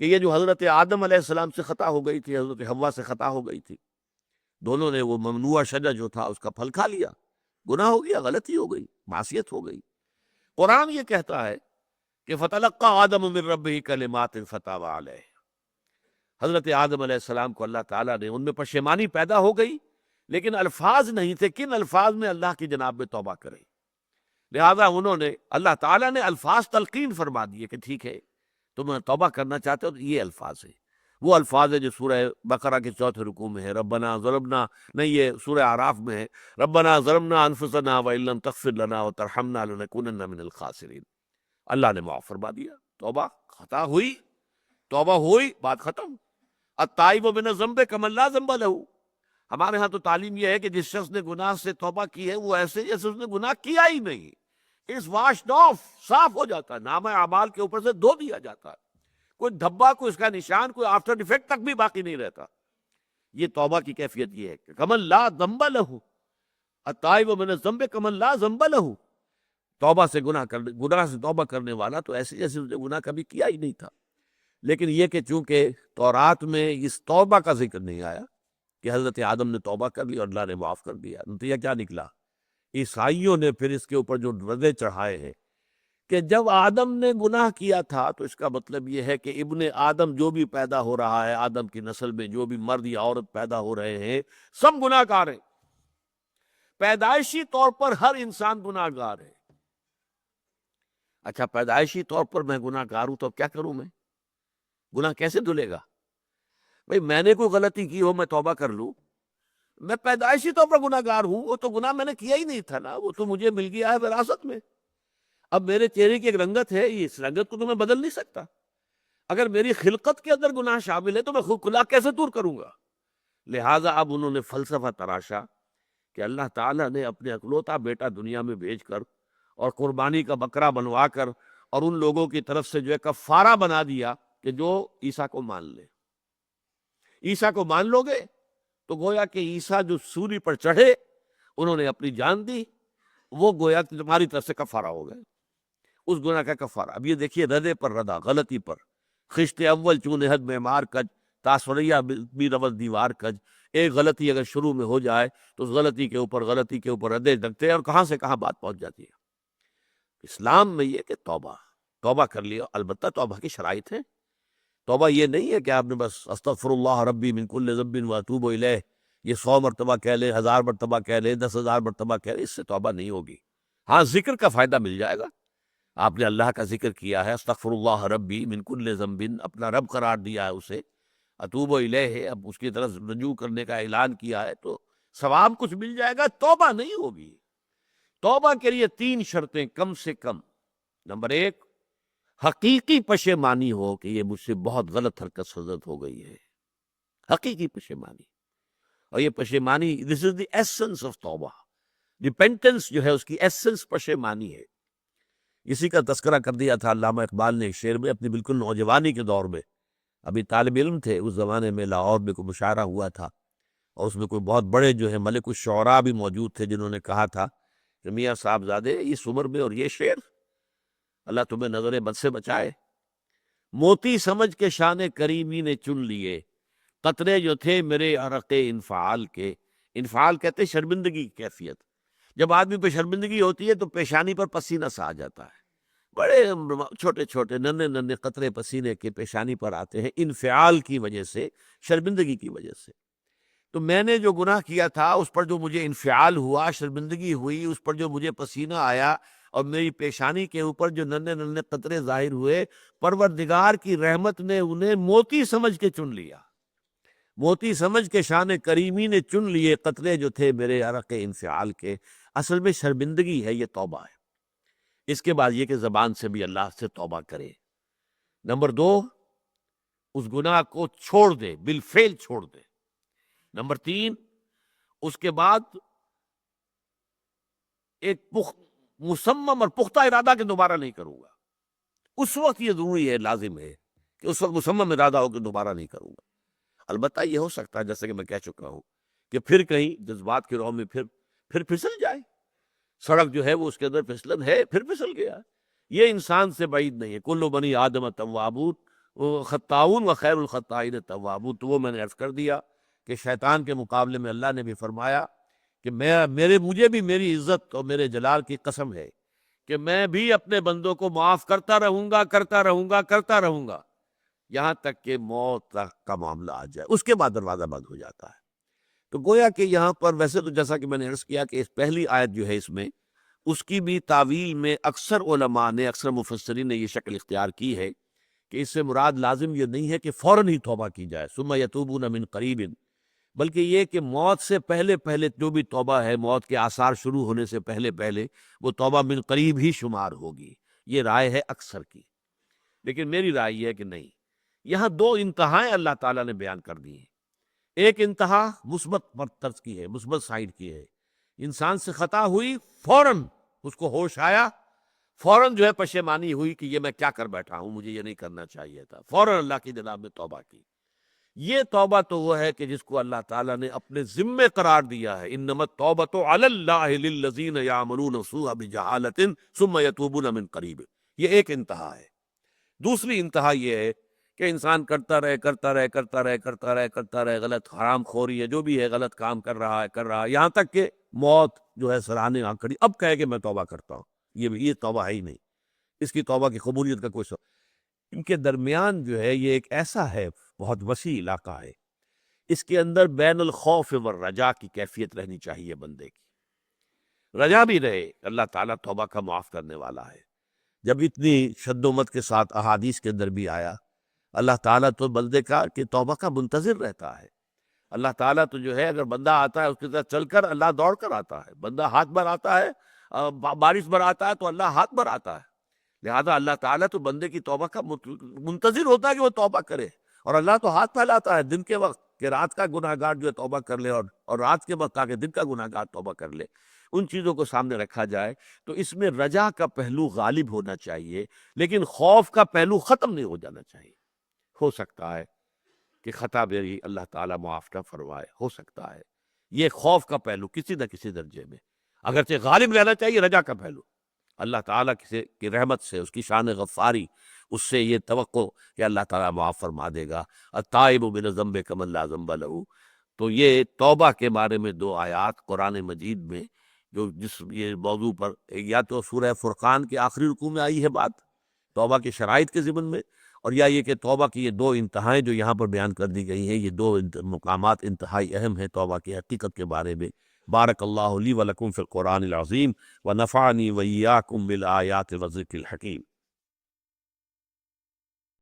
کہ یہ جو حضرت آدم علیہ السلام سے خطا ہو گئی تھی، حضرت حوا سے خطا ہو گئی تھی، دونوں نے وہ ممنوع شجر جو تھا اس کا پھل کھا لیا، گناہ ہو گیا، غلطی ہو گئی، معصیت ہو گئی۔ قرآن یہ کہتا ہے کہ فَتَلَقَّىٰ آدَمُ مِن رَبِّهِ كَلِمَاتٍ فَتَابَ عَلَيْهِ، حضرت آدم علیہ السلام کو اللہ تعالیٰ نے، ان میں پشیمانی پیدا ہو گئی لیکن الفاظ نہیں تھے، کن الفاظ میں اللہ کی جناب میں توبہ کریں، لہذا انہوں نے، اللہ تعالیٰ نے الفاظ تلقین فرما دیے کہ ٹھیک ہے تم توبہ کرنا چاہتے ہو تو یہ الفاظ ہیں۔ وہ الفاظ ہے جو سورہ بقرہ کے 4 رکوع میں ہے، ربنا ظلمنا، نہیں یہ سورہ اعراف میں ہے، ربنا ظلمنا انفسنا وان لم تغفر لنا وترحمنا لنکونن من الخاسرین۔ اللہ نے معاف فرما دیا، توبہ، خطا ہوئی، توبہ ہوئی، بات ختم۔ التائب من الذنب کمن لا ذنب لہ، ہمارے ہاں تو تعلیم یہ ہے کہ جس شخص نے گناہ سے توبہ کی ہے وہ ایسے جیسے اس نے گناہ کیا ہی نہیں، اس واشڈ آف، صاف ہو جاتا ہے، نامہ اعمال کے اوپر سے دھو دیا جاتا ہے، کوئی دھبا، کوئی اس کا نشان، کوئی آفٹر ڈیفیکٹ تک بھی باقی نہیں رہتا۔ یہ توبہ کی کیفیت یہ ہے کہ کمن لا ذنب لہ، التائب من الذنب کمن لا ذنب لہ، توبہ سے گناہ سے توبہ کرنے والا تو ایسے جیسے اس نے گناہ کبھی کیا ہی نہیں تھا۔ لیکن یہ کہ چونکہ تورات میں اس توبہ کا ذکر نہیں آیا کہ حضرت آدم نے توبہ کر لی اور اللہ نے معاف کر دیا، نتیجہ کیا نکلا؟ عیسائیوں نے پھر اس کے اوپر جو ردے چڑھائے ہیں کہ جب آدم نے گناہ کیا تھا تو اس کا مطلب یہ ہے کہ ابن آدم جو بھی پیدا ہو رہا ہے، آدم کی نسل میں جو بھی مرد یا عورت پیدا ہو رہے ہیں سب گناہ گار ہیں، پیدائشی طور پر ہر انسان گناہ گار ہے۔ اچھا پیدائشی طور پر میں گناہ گار ہوں تو اب کیا کروں؟ میں گناہ کیسے دھلے گا؟ بھئی میں نے کوئی غلطی کی ہو میں توبہ کر لوں، میں پیدائشی طور پر گناہ گار ہوں، وہ تو گناہ میں نے کیا ہی نہیں تھا نا، وہ تو مجھے مل گیا ہے وراثت میں۔ اب میرے چہرے کی ایک رنگت ہے، اس رنگت کو تو میں بدل نہیں سکتا، اگر میری خلقت کے اندر گناہ شامل ہے تو میں خود کلا کیسے دور کروں گا؟ لہٰذا اب انہوں نے فلسفہ تراشا کہ اللہ تعالیٰ نے اپنے اکلوتا بیٹا دنیا میں بھیج کر اور قربانی کا بکرا بنوا کر اور ان لوگوں کی طرف سے جو ہے کفارہ بنا دیا کہ جو عیسیٰ کو مان لے، عیسیٰ کو مان لو گے تو گویا کہ عیسیٰ جو سولی پر چڑھے انہوں نے اپنی جان دی، وہ گویا کہ تمہاری طرف سے کفارہ ہو گئے، اس گناہ کا کفارہ۔ اب یہ دیکھیے ردے پر ردا، غلطی پر، خشت اول چون حد میں مار کج، تاسوریہ بھی رول دیوار کج، ایک غلطی اگر شروع میں ہو جائے تو اس غلطی کے اوپر ردے ڈگتے ہیں اور کہاں سے کہاں بات پہنچ جاتی ہے۔ اسلام میں یہ کہ توبہ کر لیا، البتہ توبہ کی شرائط ہیں، توبہ یہ نہیں ہے کہ آپ نے بس استغفر اللہ ربی من کل ذنب واتوب الیہ یہ 100 مرتبہ کہہ لیں، 1000 مرتبہ کہہ لیں، 10,000 مرتبہ کہہ لیں، اس سے توبہ نہیں ہوگی۔ ہاں ذکر کا فائدہ مل جائے گا، آپ نے اللہ کا ذکر کیا ہے، استغفر اللہ ربی من کل ذنب، اپنا رب قرار دیا ہے اسے، اتوب الیہ اب اس کی طرف رجوع کرنے کا اعلان کیا ہے، تو ثواب کچھ مل جائے گا، توبہ نہیں ہوگی۔ توبہ کے لیے 3 شرطیں کم سے کم۔ نمبر 1، حقیقی پشیمانی ہو کہ یہ مجھ سے بہت غلط حرکت سرزد ہو گئی ہے، حقیقی پشیمانی۔ اور یہ پشیمانی دس از دی ایسنس آف توبہ، ریپینٹنس جو ہے اس کی ایسنس پشیمانی ہے۔ اسی کا تذکرہ کر دیا تھا علامہ اقبال نے ایک شعر میں، اپنی بالکل نوجوانی کے دور میں، ابھی طالب علم تھے اس زمانے میں، لاہور میں کوئی مشاعرہ ہوا تھا، اور اس میں کوئی بہت بڑے جو ہے ملک الشعراء بھی موجود تھے، جنہوں نے کہا تھا کہ میاں صاحبزادے اس عمر میں اور یہ شعر، اللہ تمہیں نظر بد سے بچائے، موتی سمجھ کے شان کریمی نے چن لیے، قطرے جو تھے میرے عرق انفعال کے۔ انفعال کہتے شرمندگی کی کیفیت، جب آدمی پہ شرمندگی ہوتی ہے تو پیشانی پر پسینہ سا آ جاتا ہے، بڑے چھوٹے چھوٹے ننھے ننھے قطرے پسینے کے پیشانی پر آتے ہیں، انفعال کی وجہ سے، شرمندگی کی وجہ سے۔ تو میں نے جو گناہ کیا تھا اس پر جو مجھے انفعال ہوا، شرمندگی ہوئی، اس پر جو مجھے پسینہ آیا، اور میری پیشانی کے اوپر جو ننھے ننھے قطرے ظاہر ہوئے، پروردگار کی رحمت نے انہیں موتی سمجھ کے چن لیا، موتی سمجھ کے شان کریمی نے چن لیے، قطرے جو تھے میرے عرق انفعال کے۔ اصل میں شرمندگی ہے، یہ توبہ ہے۔ اس کے بعد یہ کہ زبان سے بھی اللہ سے توبہ کرے۔ نمبر 2، اس گناہ کو چھوڑ دے، بالفعل چھوڑ دے۔ نمبر 3، اس کے بعد ایک مصمم اور پختہ ارادہ کہ دوبارہ نہیں کروں گا۔ اس وقت یہ ضروری ہے، لازم ہے کہ اس وقت مصمم ارادہ ہو کہ دوبارہ نہیں کروں گا۔ البتہ یہ ہو سکتا ہے جیسے کہ میں کہہ چکا ہوں کہ پھر کہیں جذبات کی راہ میں پھر پھسل جائے، سڑک جو ہے وہ اس کے اندر پھسلن ہے، پھر پھسل گیا۔ یہ انسان سے بعید نہیں ہے، کل بنی آدم توابون خطاؤن و خیر الخطائین توابون۔ تو وہ میں نے عرض کر دیا کہ شیطان کے مقابلے میں اللہ نے بھی فرمایا کہ مجھے بھی میری عزت اور میرے جلال کی قسم ہے کہ میں بھی اپنے بندوں کو معاف کرتا رہوں گا، کرتا رہوں گا، کرتا رہوں گا، یہاں تک کہ موت تک کا معاملہ آ جائے، اس کے بعد دروازہ بند ہو جاتا ہے۔ تو گویا کہ یہاں پر ویسے تو جیسا کہ میں نے عرض کیا کہ اس پہلی آیت جو ہے اس میں، اس کی بھی تعویل میں اکثر علماء نے، اکثر مفسرین نے یہ شکل اختیار کی ہے کہ اس سے مراد لازم یہ نہیں ہے کہ فوراً ہی توبہ کی جائے، ثم یتوبون من قریب، بلکہ یہ کہ موت سے پہلے پہلے جو بھی توبہ ہے، موت کے آثار شروع ہونے سے پہلے پہلے وہ توبہ من قریب ہی شمار ہوگی۔ یہ رائے ہے اکثر کی، لیکن میری رائے یہ ہے کہ نہیں۔ یہاں 2 انتہائیں اللہ تعالیٰ نے بیان کر دی ہیں۔ ایک انتہا مثبت طرز کی ہے، مثبت سائڈ کی ہے، انسان سے خطا ہوئی، فوراً اس کو ہوش آیا، فوراً جو ہے پشیمانی ہوئی کہ یہ میں کیا کر بیٹھا ہوں، مجھے یہ نہیں کرنا چاہیے تھا، فوراً اللہ کی جناب میں توبہ کی۔ یہ توبہ تو وہ ہے کہ جس کو اللہ تعالیٰ نے اپنے ذمے قرار دیا ہے، انما التوبۃ علی اللہ للذین یعملون السوء بجہالۃ ثم یتوبون من قریب۔ یہ ایک انتہا ہے۔ دوسری انتہا یہ ہے کہ انسان کرتا رہے، غلط حرام خوری ہے، جو بھی ہے غلط کام کر رہا ہے، یہاں تک کہ موت جو ہے سراہنے آ کھڑی، اب کہے کہ میں توبہ کرتا ہوں۔ یہ توبہ ہے ہی نہیں، اس کی توبہ کی قبولیت کا کوئی سوال۔ ان کے درمیان جو ہے یہ ایک ایسا ہے، بہت وسیع علاقہ ہے، اس کے اندر بین الخوف والرجا کی کیفیت رہنی چاہیے بندے کی، رجا بھی رہے، اللہ تعالیٰ توبہ کا معاف کرنے والا ہے۔ جب اتنی شد و مت کے ساتھ احادیث کے اندر بھی آیا، اللہ تعالیٰ تو بندے کا کہ توبہ کا منتظر رہتا ہے۔ اللہ تعالیٰ تو جو ہے اگر بندہ آتا ہے اس کے ساتھ چل کر، اللہ دوڑ کر آتا ہے، بندہ ہاتھ بھر آتا ہے، بارش بھر آتا ہے تو اللہ ہاتھ بھر آتا ہے۔ لہذا اللہ تعالیٰ تو بندے کی توبہ کا منتظر ہوتا ہے کہ وہ توبہ کرے، اور اللہ تو ہاتھ پھیلاتا ہے دن کے وقت کہ رات کا گناہ گار جو ہے توبہ کر لے، اور رات کے وقت کہ دن کا گناہ گار توبہ کر لے۔ ان چیزوں کو سامنے رکھا جائے تو اس میں رجا کا پہلو غالب ہونا چاہیے، لیکن خوف کا پہلو ختم نہیں ہو جانا چاہیے۔ ہو سکتا ہے کہ خطا میری اللہ تعالیٰ معاف نہ فرمائے، ہو سکتا ہے یہ خوف کا پہلو کسی نہ کسی درجے میں، اگرچہ غالب رہنا چاہیے رجا کا پہلو۔ اللہ تعالیٰ کی رحمت سے، اس کی شان غفاری، اس سے یہ توقع کہ اللہ تعالیٰ معاف فرما دے گا۔ التائب من الذنب کمن لا ذنب لہ۔ تو یہ توبہ کے بارے میں 2 آیات قرآن مجید میں جو جس یہ موضوع پر، یا تو سورہ فرقان کے آخری رکوع میں آئی ہے بات توبہ کے شرائط کے ضمن میں، اور یا یہ کہ توبہ کی یہ دو انتہائیں جو یہاں پر بیان کر دی گئی ہیں، یہ دو مقامات انتہائی اہم ہیں توبہ کی حقیقت کے بارے میں۔ بارک اللہ لی و لکم فی القرآن العظیم و نفعنی و ایاکم بالآیات و ذکر الحکیم۔